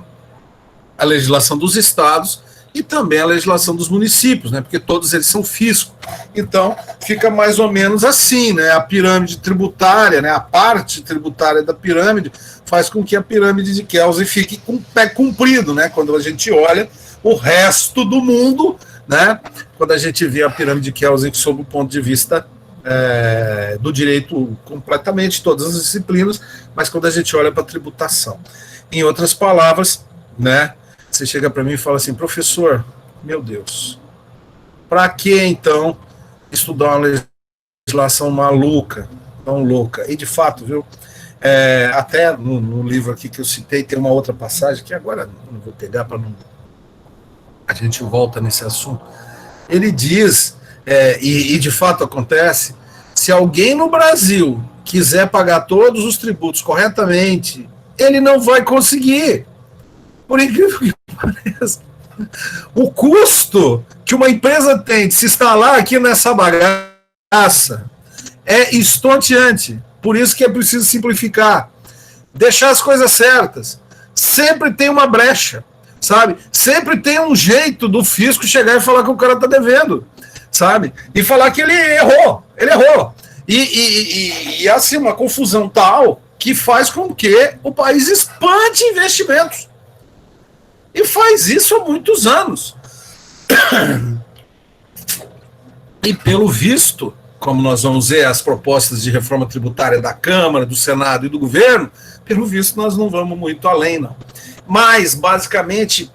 a legislação dos estados e também a legislação dos municípios, né? Porque todos eles são fisco. Então, fica mais ou menos assim, né? A pirâmide tributária, né? A parte tributária da pirâmide faz com que a pirâmide de Kelsen fique com o pé comprido, né? Quando a gente olha o resto do mundo, né? Quando a gente vê a pirâmide de Kelsen sob o ponto de vista do direito completamente, todas as disciplinas, mas quando a gente olha para a tributação. Em outras palavras, né? Você chega para mim e fala assim, professor, meu Deus, para que então estudar uma legislação maluca, tão louca? E de fato, viu, até no livro aqui que eu citei, tem uma outra passagem, que agora não vou pegar para não... A gente volta nesse assunto. Ele diz, e de fato acontece, se alguém no Brasil quiser pagar todos os tributos corretamente, ele não vai conseguir. Por incrível que pareça, o custo que uma empresa tem de se instalar aqui nessa bagaça é estonteante. Por isso que é preciso simplificar, deixar as coisas certas. Sempre tem uma brecha, sabe? Sempre tem um jeito do fisco chegar e falar que o cara está devendo, sabe? E falar que ele errou. E assim, uma confusão tal que faz com que o país expande investimentos. E faz isso há muitos anos. E pelo visto, como nós vamos ver as propostas de reforma tributária da Câmara, do Senado e do governo, pelo visto nós não vamos muito além, não. Mas, basicamente,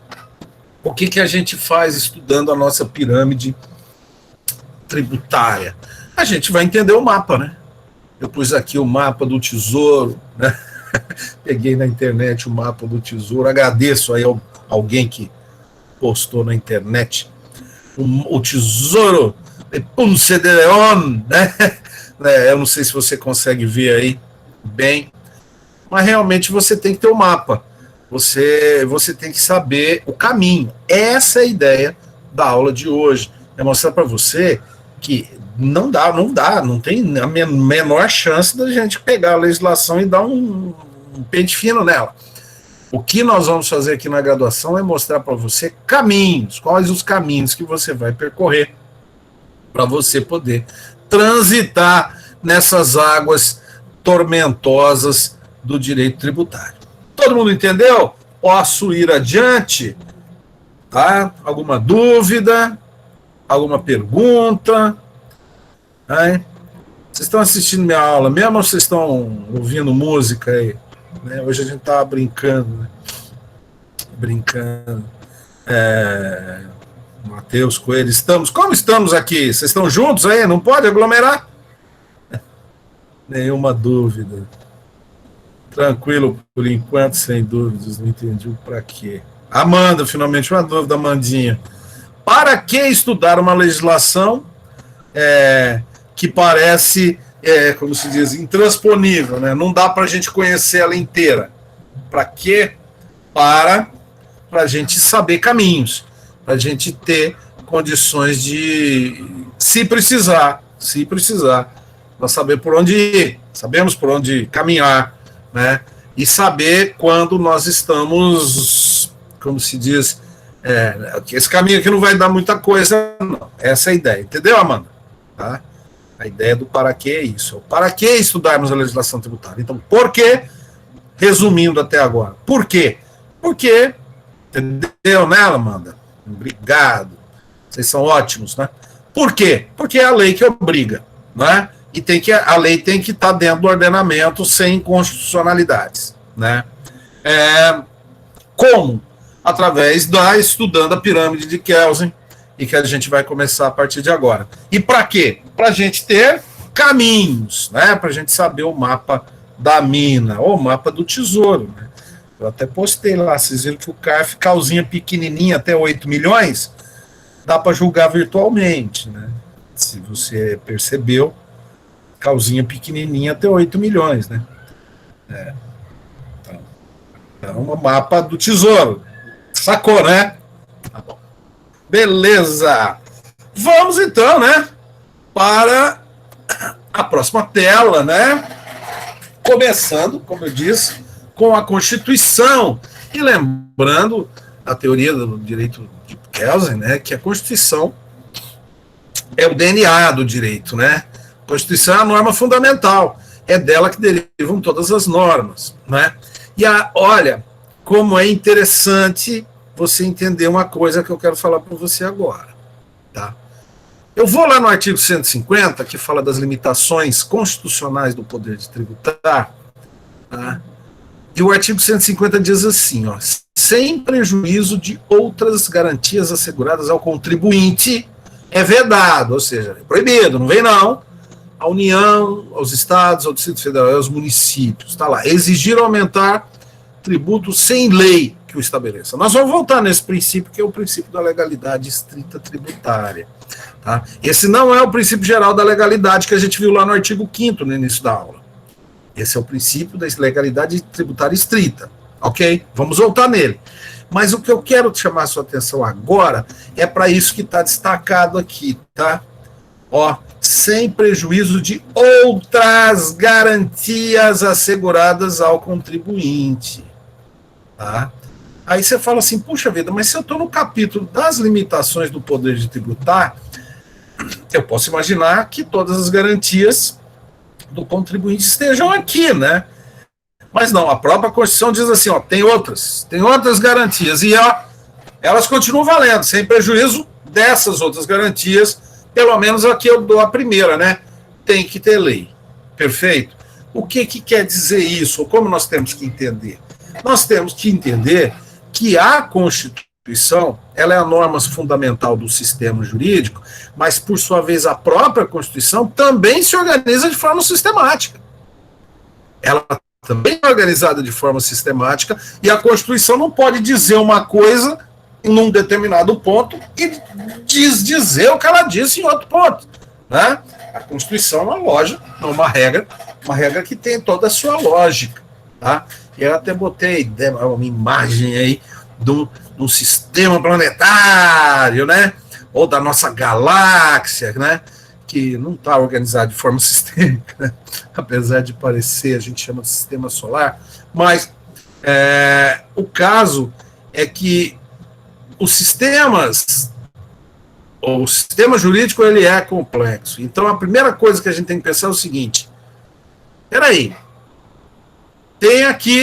o que a gente faz estudando a nossa pirâmide tributária? A gente vai entender o mapa, né? Eu pus aqui o mapa do Tesouro, né? Peguei na internet o mapa do Tesouro, agradeço aí alguém que postou na internet o Tesouro de Ponce de León, né? Eu não sei se você consegue ver aí bem, mas realmente você tem que ter o mapa, você tem que saber o caminho. Essa é a ideia da aula de hoje, é mostrar para você que não tem a menor chance da gente pegar a legislação e dar um pente fino nela. O que nós vamos fazer aqui na graduação é mostrar para você caminhos, quais os caminhos que você vai percorrer para você poder transitar nessas águas tormentosas do direito tributário. Todo mundo entendeu? Posso ir adiante? Tá? Alguma dúvida? Alguma pergunta? Vocês estão assistindo minha aula mesmo ou vocês estão ouvindo música aí? Hoje a gente estava brincando, Matheus Coelho, como estamos aqui? Vocês estão juntos aí? Não pode aglomerar? Nenhuma dúvida. Tranquilo, por enquanto, sem dúvidas. Não entendi o para quê. Amanda, finalmente, uma dúvida, Amandinha. Para que estudar uma legislação que parece, como se diz, intransponível, né? Não dá para a gente conhecer ela inteira. Para quê? Para a gente saber caminhos, para a gente ter condições de, se precisar, para saber por onde ir, sabemos por onde caminhar, né? E saber quando nós estamos, como se diz, esse caminho aqui não vai dar muita coisa, não. Essa é a ideia, entendeu, Amanda? Tá? A ideia do para que é isso. Para que estudarmos a legislação tributária? Então, por quê? Resumindo até agora. Por quê? Porque, entendeu, né, Amanda? Obrigado. Vocês são ótimos, né? Por quê? Porque é a lei que obriga, né? E a lei tem que estar dentro do ordenamento sem inconstitucionalidades, né? Como? Através estudando a pirâmide de Kelsen, e que a gente vai começar a partir de agora. E para quê? Para a gente ter caminhos, né? Para a gente saber o mapa da mina, ou o mapa do tesouro, né? Eu até postei lá, vocês viram que o CARF, calzinha pequenininha, até 8 milhões, dá para julgar virtualmente, né? Se você percebeu, calzinha pequenininha até 8 milhões, né? Então, o mapa do tesouro. Sacou, né? Tá bom. Beleza. Vamos então, né? Para a próxima tela, né? Começando, como eu disse, com a Constituição. E lembrando a teoria do direito de Kelsen, né? Que a Constituição é o DNA do direito, né? A Constituição é a norma fundamental. É dela que derivam todas as normas, né? E olha, como é interessante você entender uma coisa que eu quero falar para você agora, tá? Eu vou lá no artigo 150, que fala das limitações constitucionais do poder de tributar, tá? E o artigo 150 diz assim, ó, sem prejuízo de outras garantias asseguradas ao contribuinte, é vedado, ou seja, é proibido, não vem não, a União, aos estados, ao Distrito Federal e aos municípios, está lá, exigir aumentar tributos sem lei que o estabeleça. Nós vamos voltar nesse princípio, que é o princípio da legalidade estrita tributária. Tá? Esse não é o princípio geral da legalidade que a gente viu lá no artigo 5º, no início da aula. Esse é o princípio da legalidade tributária estrita. Ok? Vamos voltar nele. Mas o que eu quero te chamar a sua atenção agora é para isso que está destacado aqui, tá? Ó, sem prejuízo de outras garantias asseguradas ao contribuinte. Tá? Aí você fala assim, puxa vida, mas se eu estou no capítulo das limitações do poder de tributar, eu posso imaginar que todas as garantias do contribuinte estejam aqui, né? Mas não, a própria Constituição diz assim, ó, tem outras garantias, e ó, elas continuam valendo, sem prejuízo dessas outras garantias, pelo menos aqui eu dou a primeira, né? Tem que ter lei. Perfeito? O que quer dizer isso? Ou como nós temos que entender? Nós temos que entender que a Constituição, ela é a norma fundamental do sistema jurídico, mas, por sua vez, a própria Constituição também se organiza de forma sistemática. Ela também é organizada de forma sistemática, e a Constituição não pode dizer uma coisa em um determinado ponto e dizer o que ela disse em outro ponto. Né? A Constituição é uma lógica, não uma regra que tem toda a sua lógica. Tá? E eu até botei uma imagem aí de um sistema planetário, né? Ou da nossa galáxia, né? Que não está organizado de forma sistêmica, né? Apesar de parecer, a gente chama de sistema solar, mas o caso é que o sistema jurídico, ele é complexo. Então, a primeira coisa que a gente tem que pensar é o seguinte, peraí, tem aqui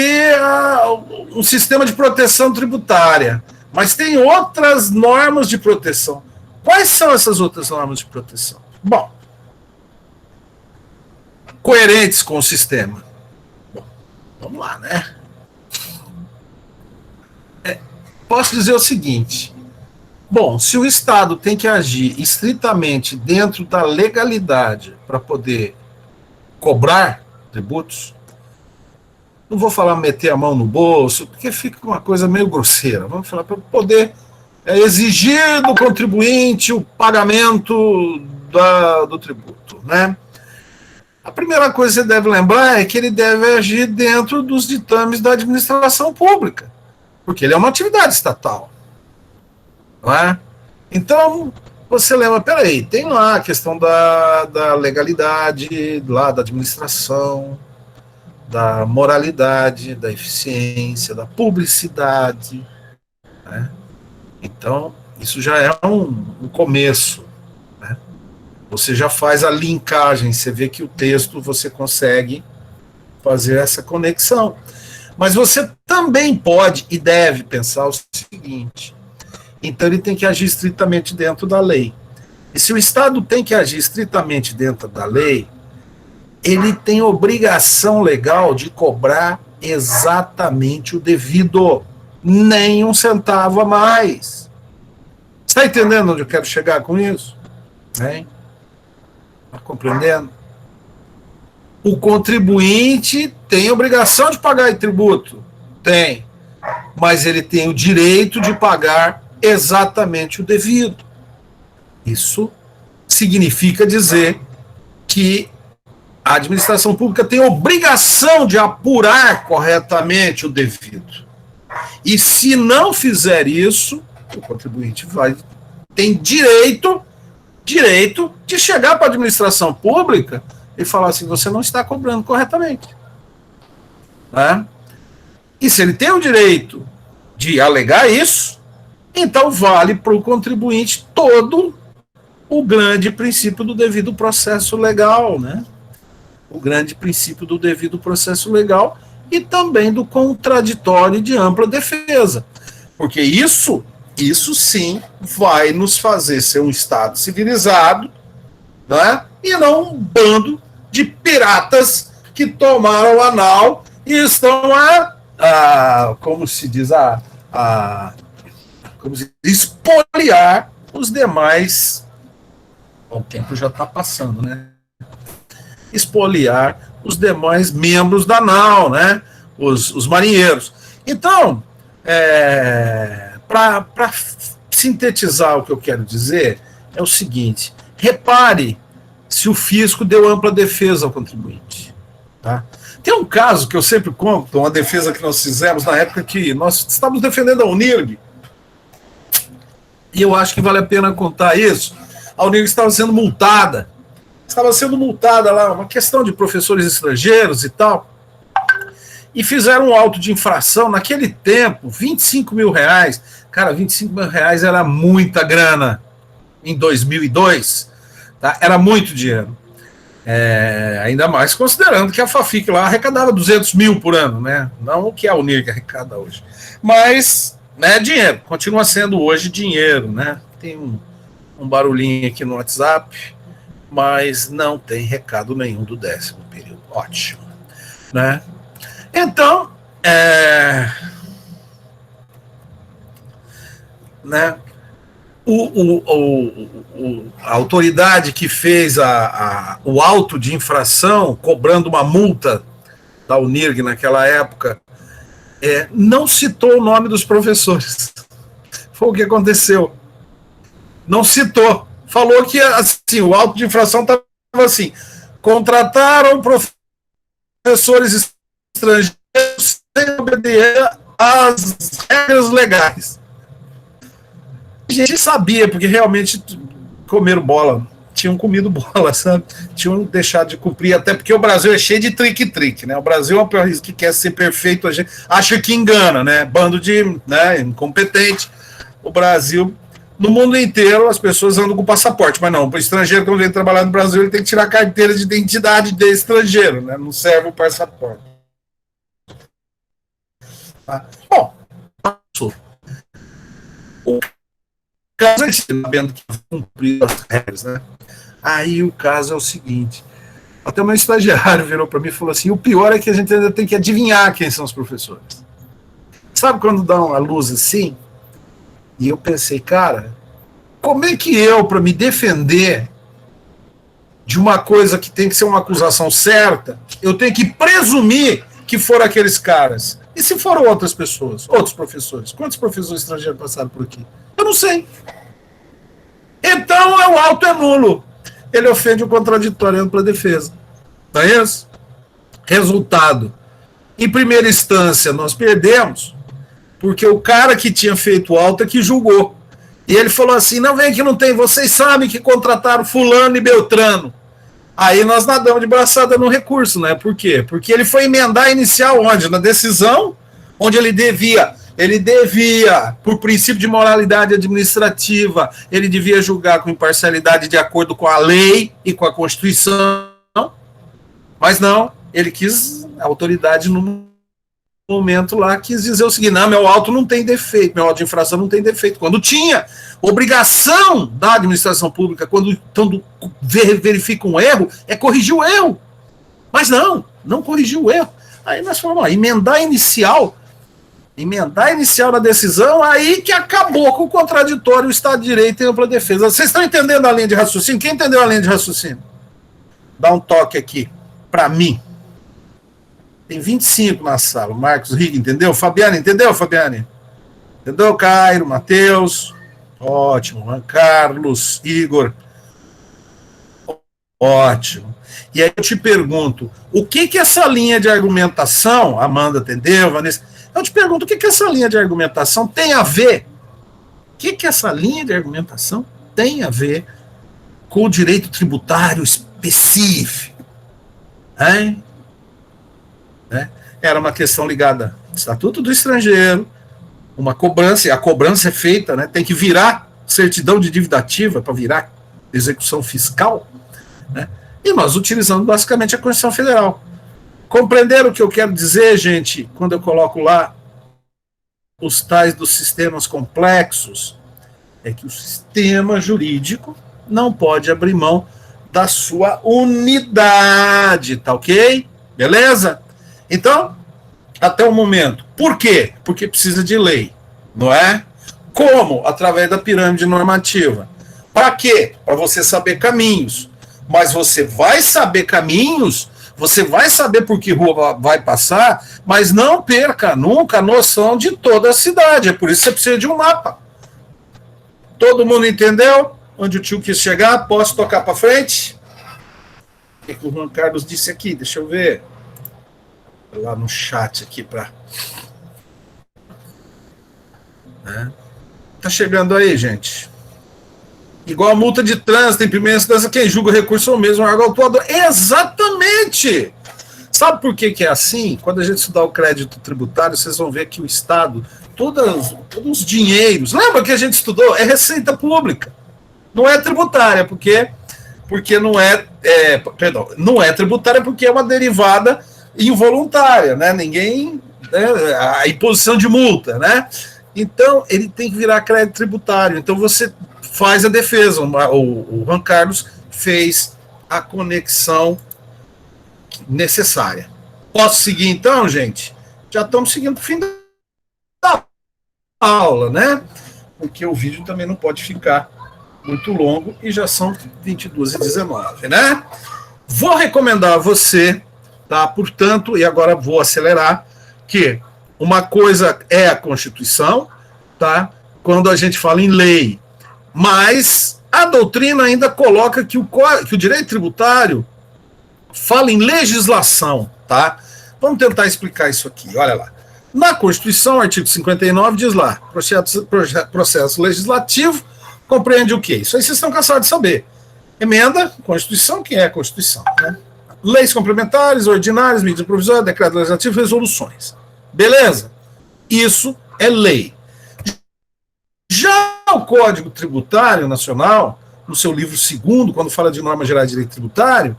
um sistema de proteção tributária, mas tem outras normas de proteção. Quais são essas outras normas de proteção? Bom, coerentes com o sistema. Bom, vamos lá, né? Posso dizer o seguinte, bom, se o Estado tem que agir estritamente dentro da legalidade para poder cobrar tributos, não vou falar meter a mão no bolso, porque fica uma coisa meio grosseira. Vamos falar para poder exigir do contribuinte o pagamento do tributo, né? A primeira coisa que você deve lembrar é que ele deve agir dentro dos ditames da administração pública, porque ele é uma atividade estatal, não é? Então, você lembra, peraí, tem lá a questão da legalidade, lá da administração, da moralidade, da eficiência, da publicidade, né? Então, isso já é um começo, né? Você já faz a linkagem, você vê que o texto você consegue fazer essa conexão. Mas você também pode e deve pensar o seguinte: então ele tem que agir estritamente dentro da lei. E se o Estado tem que agir estritamente dentro da lei, ele tem obrigação legal de cobrar exatamente o devido, nem um centavo a mais. Está entendendo onde eu quero chegar com isso? Está compreendendo? O contribuinte tem obrigação de pagar tributo? Tem. Mas ele tem o direito de pagar exatamente o devido. Isso significa dizer que a administração pública tem obrigação de apurar corretamente o devido. E se não fizer isso, o contribuinte tem direito de chegar para a administração pública e falar assim: você não está cobrando corretamente. Né? E se ele tem o direito de alegar isso, então vale para o contribuinte todo o grande princípio do devido processo legal, né? O grande princípio do devido processo legal e também do contraditório de ampla defesa. Porque isso sim vai nos fazer ser um Estado civilizado, né? E não um bando de piratas que tomaram o anal e estão como se diz, espoliar os demais. O tempo já está passando, né? Espoliar os demais membros da nau, né? Os marinheiros. Então, para sintetizar o que eu quero dizer, é o seguinte: repare se o fisco deu ampla defesa ao contribuinte. Tá? Tem um caso que eu sempre conto, uma defesa que nós fizemos na época que nós estávamos defendendo a Unirg, e eu acho que vale a pena contar isso. A Unirg estava sendo multada lá, uma questão de professores estrangeiros e tal, e fizeram um auto de infração, naquele tempo, 25 mil reais, cara, 25 mil reais era muita grana, em 2002, tá? Era muito dinheiro, ainda mais considerando que a Fafic lá arrecadava 200 mil por ano, né? Não o que a Unirg arrecada hoje, mas, né, dinheiro, continua sendo hoje dinheiro, né? Tem um barulhinho aqui no WhatsApp, mas não tem recado nenhum do 10º período. Ótimo. Né? Então, né, a autoridade que fez o auto de infração, cobrando uma multa da Unirg naquela época, não citou o nome dos professores. Foi o que aconteceu. Não citou. Falou que assim, o auto de infração estava assim: contrataram professores estrangeiros sem obedecer às regras legais. A gente sabia, porque realmente comeram bola, tinham comido bola, sabe? Tinham deixado de cumprir, até porque o Brasil é cheio de trick, né? O Brasil é um país que quer ser perfeito, a gente acha que engana, né? Bando de, né, incompetente. O Brasil, no mundo inteiro, as pessoas andam com passaporte, mas não, para o estrangeiro, quando vem trabalhar no Brasil, ele tem que tirar a carteira de identidade de estrangeiro, né? Não serve o passaporte. Tá? Bom, passou. O caso é sabendo que cumprir as regras, né? Aí o caso é o seguinte: até o meu estagiário virou para mim e falou assim: o pior é que a gente ainda tem que adivinhar quem são os professores. Sabe quando dá uma luz assim? E eu pensei, cara, como é que eu, para me defender de uma coisa que tem que ser uma acusação certa, eu tenho que presumir que foram aqueles caras. E se foram outras pessoas, outros professores? Quantos professores estrangeiros passaram por aqui? Eu não sei. Então, o auto é nulo. Ele ofende o contraditório e ampla defesa. Não é isso? Resultado. Em primeira instância, nós perdemos, porque o cara que tinha feito o auto é que julgou. E ele falou assim, não, vem que não tem, vocês sabem que contrataram fulano e beltrano. Aí nós nadamos de braçada no recurso, né? Por quê? Porque ele foi emendar inicial onde? Na decisão, onde ele devia, por princípio de moralidade administrativa, ele devia julgar com imparcialidade de acordo com a lei e com a Constituição, mas não, ele quis, a autoridade no momento lá quis dizer o seguinte, não, meu auto não tem defeito, meu auto de infração não tem defeito, quando tinha obrigação da administração pública, quando verifica um erro, é corrigir o erro, mas não corrigiu o erro, aí nós falamos, emendar inicial na decisão, aí que acabou com o contraditório, o Estado de Direito e a ampla defesa. Vocês estão entendendo a linha de raciocínio? Quem entendeu a linha de raciocínio? Dá um toque aqui, para mim. Tem 25 na sala. Marcos Riga, entendeu? Fabiane, entendeu, Fabiane? Entendeu, Cairo, Matheus? Ótimo. Juan Carlos, Igor. Ótimo. E aí eu te pergunto, o que essa linha de argumentação, Amanda, entendeu, Vanessa? Eu te pergunto, o que essa linha de argumentação tem a ver? O que essa linha de argumentação tem a ver com o direito tributário específico? Hein? Né? Era uma questão ligada ao Estatuto do Estrangeiro, uma cobrança, e a cobrança é feita, né? Tem que virar certidão de dívida ativa para virar execução fiscal, né? E nós utilizamos basicamente a Constituição Federal. Compreenderam o que eu quero dizer, gente, quando eu coloco lá os tais dos sistemas complexos? É que o sistema jurídico não pode abrir mão da sua unidade, tá ok? Beleza? Então, até o momento. Por quê? Porque precisa de lei, não é? Como? Através da pirâmide normativa. Para quê? Para você saber caminhos. Mas você vai saber caminhos, você vai saber por que rua vai passar, mas não perca nunca a noção de toda a cidade. É por isso que você precisa de um mapa. Todo mundo entendeu onde o tio quis chegar? Posso tocar para frente? O que o Juan Carlos disse aqui? Deixa eu ver. Lá no chat aqui para... Né? Tá chegando aí, gente. Igual a multa de trânsito em primeira instância, quem julga o recurso é o mesmo órgão autuador. Exatamente! Sabe por que é assim? Quando a gente estudar o crédito tributário, vocês vão ver que o Estado, todos os dinheiros, lembra que a gente estudou? É receita pública. Não é tributária, porque não é tributária porque é uma derivada involuntária, né? Ninguém, né? A imposição de multa, né? Então ele tem que virar crédito tributário. Então você faz a defesa. O Juan Carlos fez a conexão necessária. Posso seguir então, gente? Já estamos seguindo o fim da aula, né? Porque o vídeo também não pode ficar muito longo e já são 22h19, né? Vou recomendar a você, tá? Portanto, e agora vou acelerar, que uma coisa é a Constituição, tá? Quando a gente fala em lei, mas a doutrina ainda coloca que o direito tributário fala em legislação, tá? Vamos tentar explicar isso aqui, olha lá. Na Constituição, artigo 59 diz lá, processo legislativo compreende o quê? Isso aí vocês estão cansados de saber. Emenda, Constituição, que é a Constituição, né? Leis complementares, ordinárias, medidas provisórias, decreto legislativo, resoluções. Beleza? Isso é lei. Já o Código Tributário Nacional, no seu livro 2º, quando fala de normas gerais de direito tributário,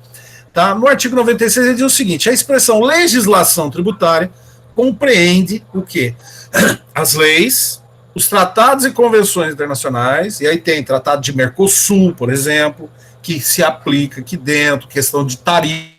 tá? No artigo 96 ele diz o seguinte: a expressão legislação tributária compreende o quê? As leis, os tratados e convenções internacionais, e aí tem tratado de Mercosul, por exemplo, que se aplica aqui dentro, questão de tarifa,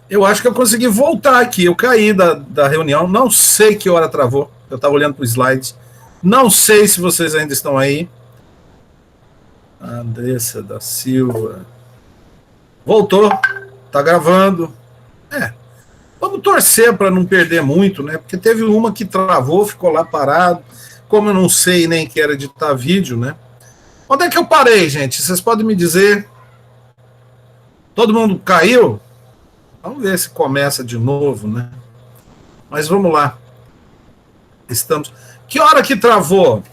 Eu acho que eu consegui voltar aqui. Eu caí da reunião, não sei que hora travou. Eu estava olhando para o slide. Não sei se vocês ainda estão aí. Andressa da Silva. Voltou. Tá gravando. Vamos torcer para não perder muito, né? Porque teve uma que travou, ficou lá parado. Como eu não sei nem que era editar vídeo, né? Onde é que eu parei, gente? Vocês podem me dizer? Todo mundo caiu? Vamos ver se começa de novo, né? Mas vamos lá. Estamos. Que hora que travou?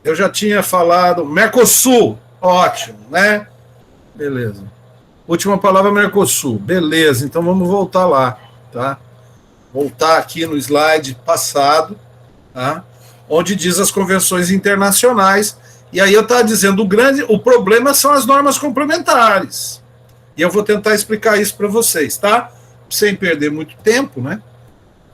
Eu já tinha falado. Mercosul. Ótimo, né? Beleza. Última palavra, Mercosul. Beleza, então vamos voltar lá, tá? Voltar aqui no slide passado, tá? Onde diz as convenções internacionais. E aí eu estava dizendo, o problema são as normas complementares. E eu vou tentar explicar isso para vocês, tá? Sem perder muito tempo, né?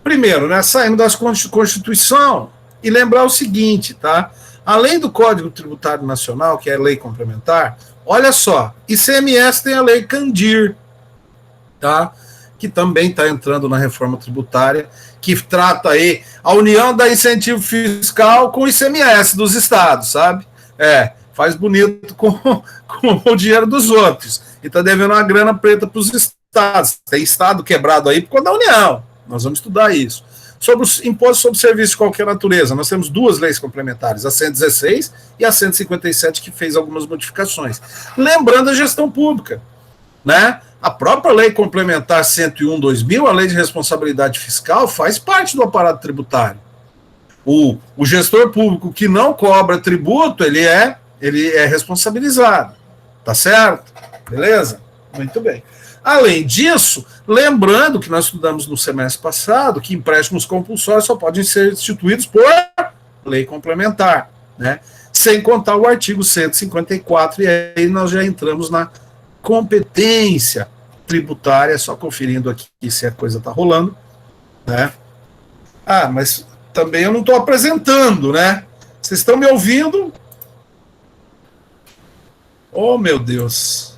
Primeiro, né, saindo da Constituição e lembrar o seguinte, tá? Além do Código Tributário Nacional, que é a lei complementar, olha só, ICMS tem a lei Candir, tá? Que também está entrando na reforma tributária, que trata aí a união da incentivo fiscal com o ICMS dos estados, sabe? Faz bonito com o dinheiro dos outros. E está devendo uma grana preta para os estados. Tem estado quebrado aí por conta da União. Nós vamos estudar isso. Sobre os impostos sobre serviços de qualquer natureza, nós temos duas leis complementares, a 116 e a 157, que fez algumas modificações. Lembrando a gestão pública, né? A própria lei complementar 101/2000, a lei de responsabilidade fiscal, faz parte do aparato tributário. O gestor público que não cobra tributo, ele é responsabilizado. Tá certo? Beleza? Muito bem. Além disso, lembrando que nós estudamos no semestre passado que empréstimos compulsórios só podem ser instituídos por lei complementar, né? Sem contar o artigo 154, e aí nós já entramos na competência tributária, só conferindo aqui se a coisa está rolando, né? Mas também eu não estou apresentando, né? Vocês estão me ouvindo? Oh, meu Deus.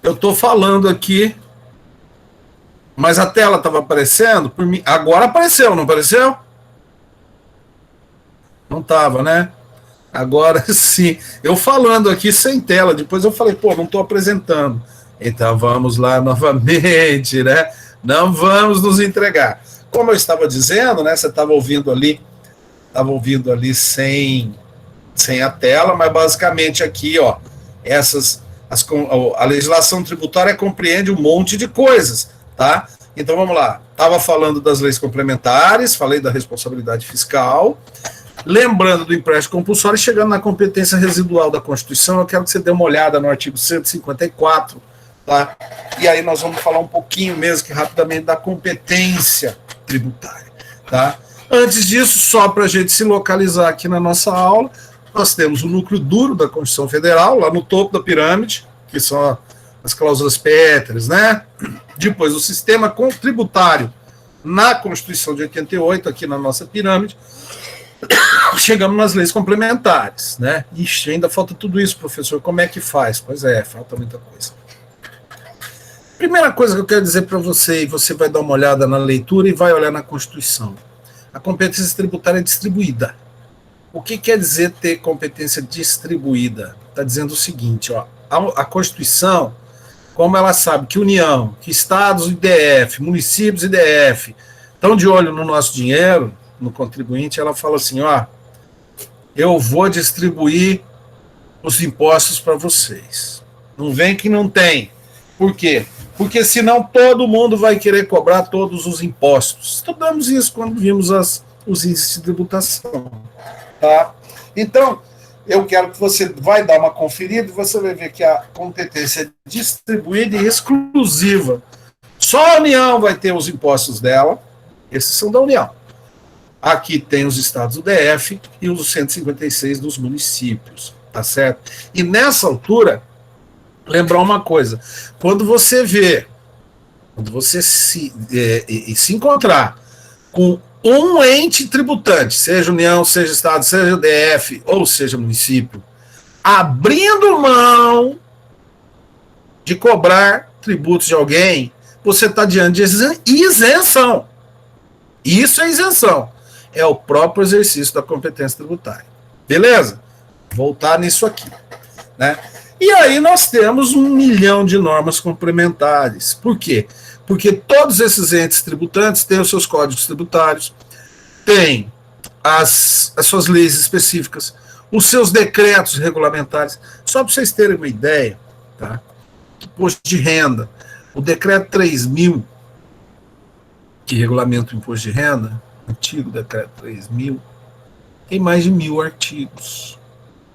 Eu estou falando aqui, mas a tela estava aparecendo por mim. Agora apareceu, não apareceu? Não estava, né? Agora sim. Eu falando aqui sem tela, depois eu falei, não estou apresentando. Então vamos lá novamente, né? Não vamos nos entregar. Como eu estava dizendo, né? Você estava ouvindo ali sem a tela, mas basicamente aqui, ó, a legislação tributária compreende um monte de coisas, tá? Então vamos lá. Estava falando das leis complementares, falei da responsabilidade fiscal, lembrando do empréstimo compulsório e chegando na competência residual da Constituição, eu quero que você dê uma olhada no artigo 154, tá? E aí nós vamos falar um pouquinho mesmo que rapidamente da competência tributária, tá? Antes disso, só para a gente se localizar aqui na nossa aula, nós temos o núcleo duro da Constituição Federal, lá no topo da pirâmide, que são as cláusulas pétreas, né? Depois, o sistema tributário na Constituição de 88, aqui na nossa pirâmide. Chegamos nas leis complementares, né? Ixi, ainda falta tudo isso, professor. Como é que faz? Pois falta muita coisa. Primeira coisa que eu quero dizer para você, e você vai dar uma olhada na leitura e vai olhar na Constituição. A competência tributária é distribuída. O que quer dizer ter competência distribuída? Está dizendo o seguinte, ó, a Constituição, como ela sabe que União, que Estados e DF, municípios e DF estão de olho no nosso dinheiro, no contribuinte, ela fala assim, ó, eu vou distribuir os impostos para vocês. Não vem que não tem. Por quê? Porque senão todo mundo vai querer cobrar todos os impostos. Estudamos isso quando vimos os índices de tributação. Tá? Então, eu quero que você vai dar uma conferida e você vai ver que a competência é distribuída e exclusiva. Só a União vai ter os impostos dela, esses são da União. Aqui tem os estados do DF e os 156 dos municípios, tá certo? E nessa altura, lembrar uma coisa, quando você se encontrar com um ente tributante, seja União, seja Estado, seja DF ou seja município, abrindo mão de cobrar tributos de alguém, você está diante de isenção. Isso é isenção. É o próprio exercício da competência tributária. Beleza? Voltar nisso aqui. Né? E aí nós temos 1 milhão de normas complementares. Por quê? Porque todos esses entes tributantes têm os seus códigos tributários, têm as suas leis específicas, os seus decretos regulamentares. Só para vocês terem uma ideia, tá? Imposto de renda, o decreto 3.000, que regulamenta o imposto de renda, antigo decreto 3.000, tem mais de 1.000 artigos,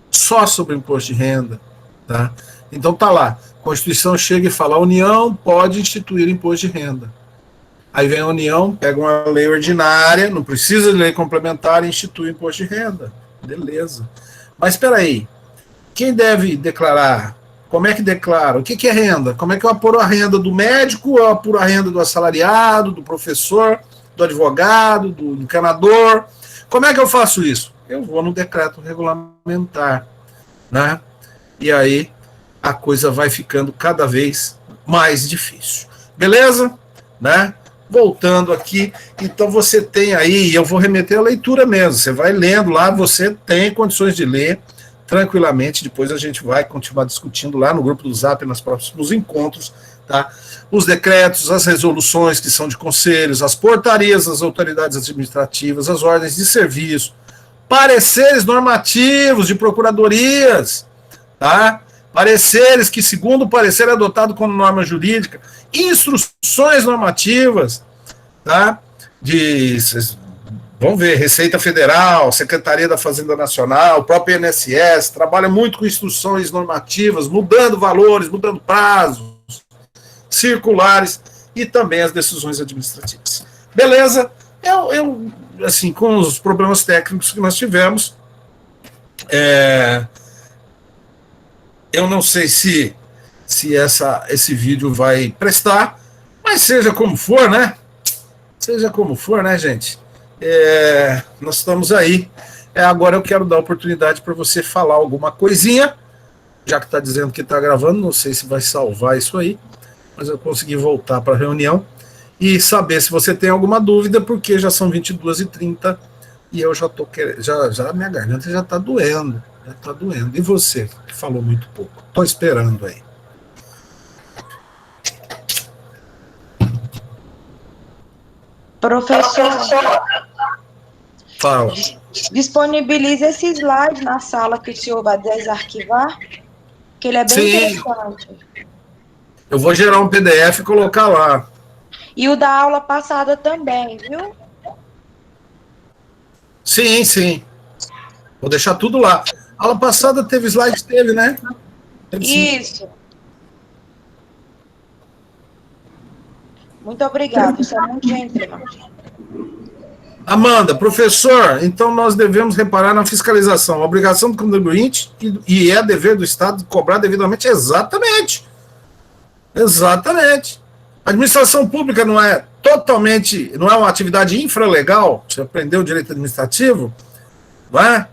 só sobre o imposto de renda, tá? Então tá lá, a Constituição chega e fala, a União pode instituir imposto de renda. Aí vem a União, pega uma lei ordinária, não precisa de lei complementar e institui imposto de renda. Beleza. Mas espera aí, quem deve declarar? Como é que declara? O que é renda? Como é que eu apuro a renda do médico? Eu apuro a renda do assalariado, do professor, do advogado, do encanador? Como é que eu faço isso? Eu vou no decreto regulamentar, né? E aí a coisa vai ficando cada vez mais difícil. Beleza? Né? Voltando aqui, então você tem aí, eu vou remeter à leitura mesmo, você vai lendo lá, você tem condições de ler tranquilamente, depois a gente vai continuar discutindo lá no grupo do Zap, nos próximos encontros, tá? Os decretos, as resoluções que são de conselhos, as portarias das autoridades administrativas, as ordens de serviço, pareceres normativos de procuradorias, tá? Pareceres que, segundo o parecer, é adotado como norma jurídica, instruções normativas, tá? Vamos ver, Receita Federal, Secretaria da Fazenda Nacional, o próprio INSS, trabalha muito com instruções normativas, mudando valores, mudando prazos, circulares e também as decisões administrativas. Beleza? Eu assim, com os problemas técnicos que nós tivemos, eu não sei se esse vídeo vai prestar, mas seja como for, né? Seja como for, né, gente? Nós estamos aí. Agora eu quero dar a oportunidade para você falar alguma coisinha, já que está dizendo que está gravando, não sei se vai salvar isso aí, mas eu consegui voltar para a reunião e saber se você tem alguma dúvida, porque já são 22h30 e eu já estou querendo, já minha garganta já está doendo. E você, que falou muito pouco? Estou esperando aí. Professor, fala. Disponibilize esse slide na sala que o senhor vai desarquivar, que ele é bem interessante. Eu vou gerar um PDF e colocar lá. E o da aula passada também, viu? Sim. Vou deixar tudo lá. A aula passada teve slide, né? Isso. Muito obrigada, isso é muito gentil. Amanda, professor, então nós devemos reparar na fiscalização. A obrigação do contribuinte e é dever do Estado cobrar devidamente. Exatamente. A administração pública não é uma atividade infralegal, você aprendeu o direito administrativo, não é?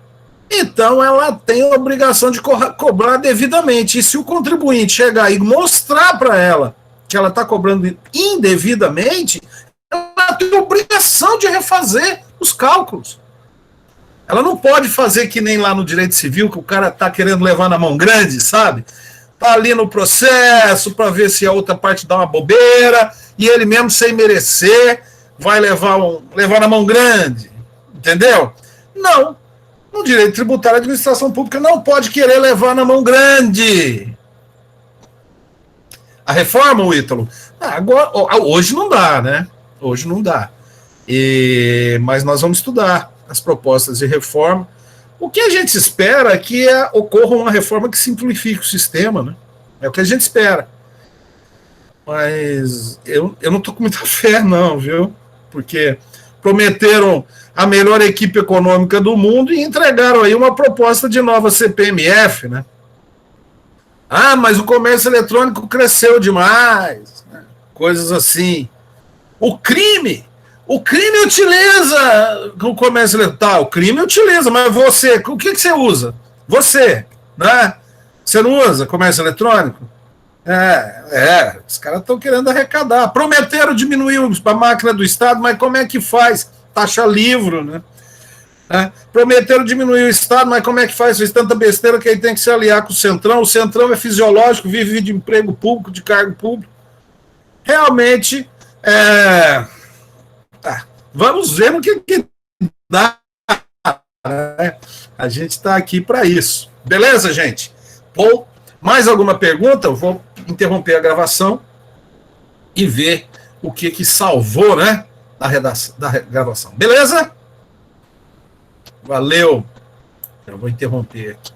Então ela tem a obrigação de cobrar devidamente. E se o contribuinte chegar e mostrar para ela que ela está cobrando indevidamente, ela tem a obrigação de refazer os cálculos. Ela não pode fazer que nem lá no direito civil, que o cara está querendo levar na mão grande, sabe? Está ali no processo para ver se a outra parte dá uma bobeira, e ele mesmo, sem merecer, vai levar na mão grande. Entendeu? Não. No direito tributário, a administração pública não pode querer levar na mão grande. A reforma, Ítalo? Agora, hoje não dá, né? Hoje não dá. Mas nós vamos estudar as propostas de reforma. O que a gente espera é que ocorra uma reforma que simplifique o sistema, né? É o que a gente espera. Mas eu não estou com muita fé, não, viu? Porque prometeram a melhor equipe econômica do mundo e entregaram aí uma proposta de nova CPMF, né? Ah, mas o comércio eletrônico cresceu demais, né? Coisas assim. O crime O crime utiliza o comércio eletrônico. O crime utiliza, mas você, o que você usa? Você, né? Você não usa comércio eletrônico? Os caras estão querendo arrecadar. Prometeram diminuir a máquina do Estado, mas como é que faz? Taxa livro, né? Prometeram diminuir o Estado, mas como é que faz? Fez tanta besteira que aí tem que se aliar com o Centrão. O Centrão é fisiológico, vive de emprego público, de cargo público. Realmente, vamos ver no que dá. Né? A gente está aqui para isso. Beleza, gente? Bom, mais alguma pergunta? Eu vou interromper a gravação e ver o que salvou, né, da gravação. Beleza? Valeu. Eu vou interromper aqui.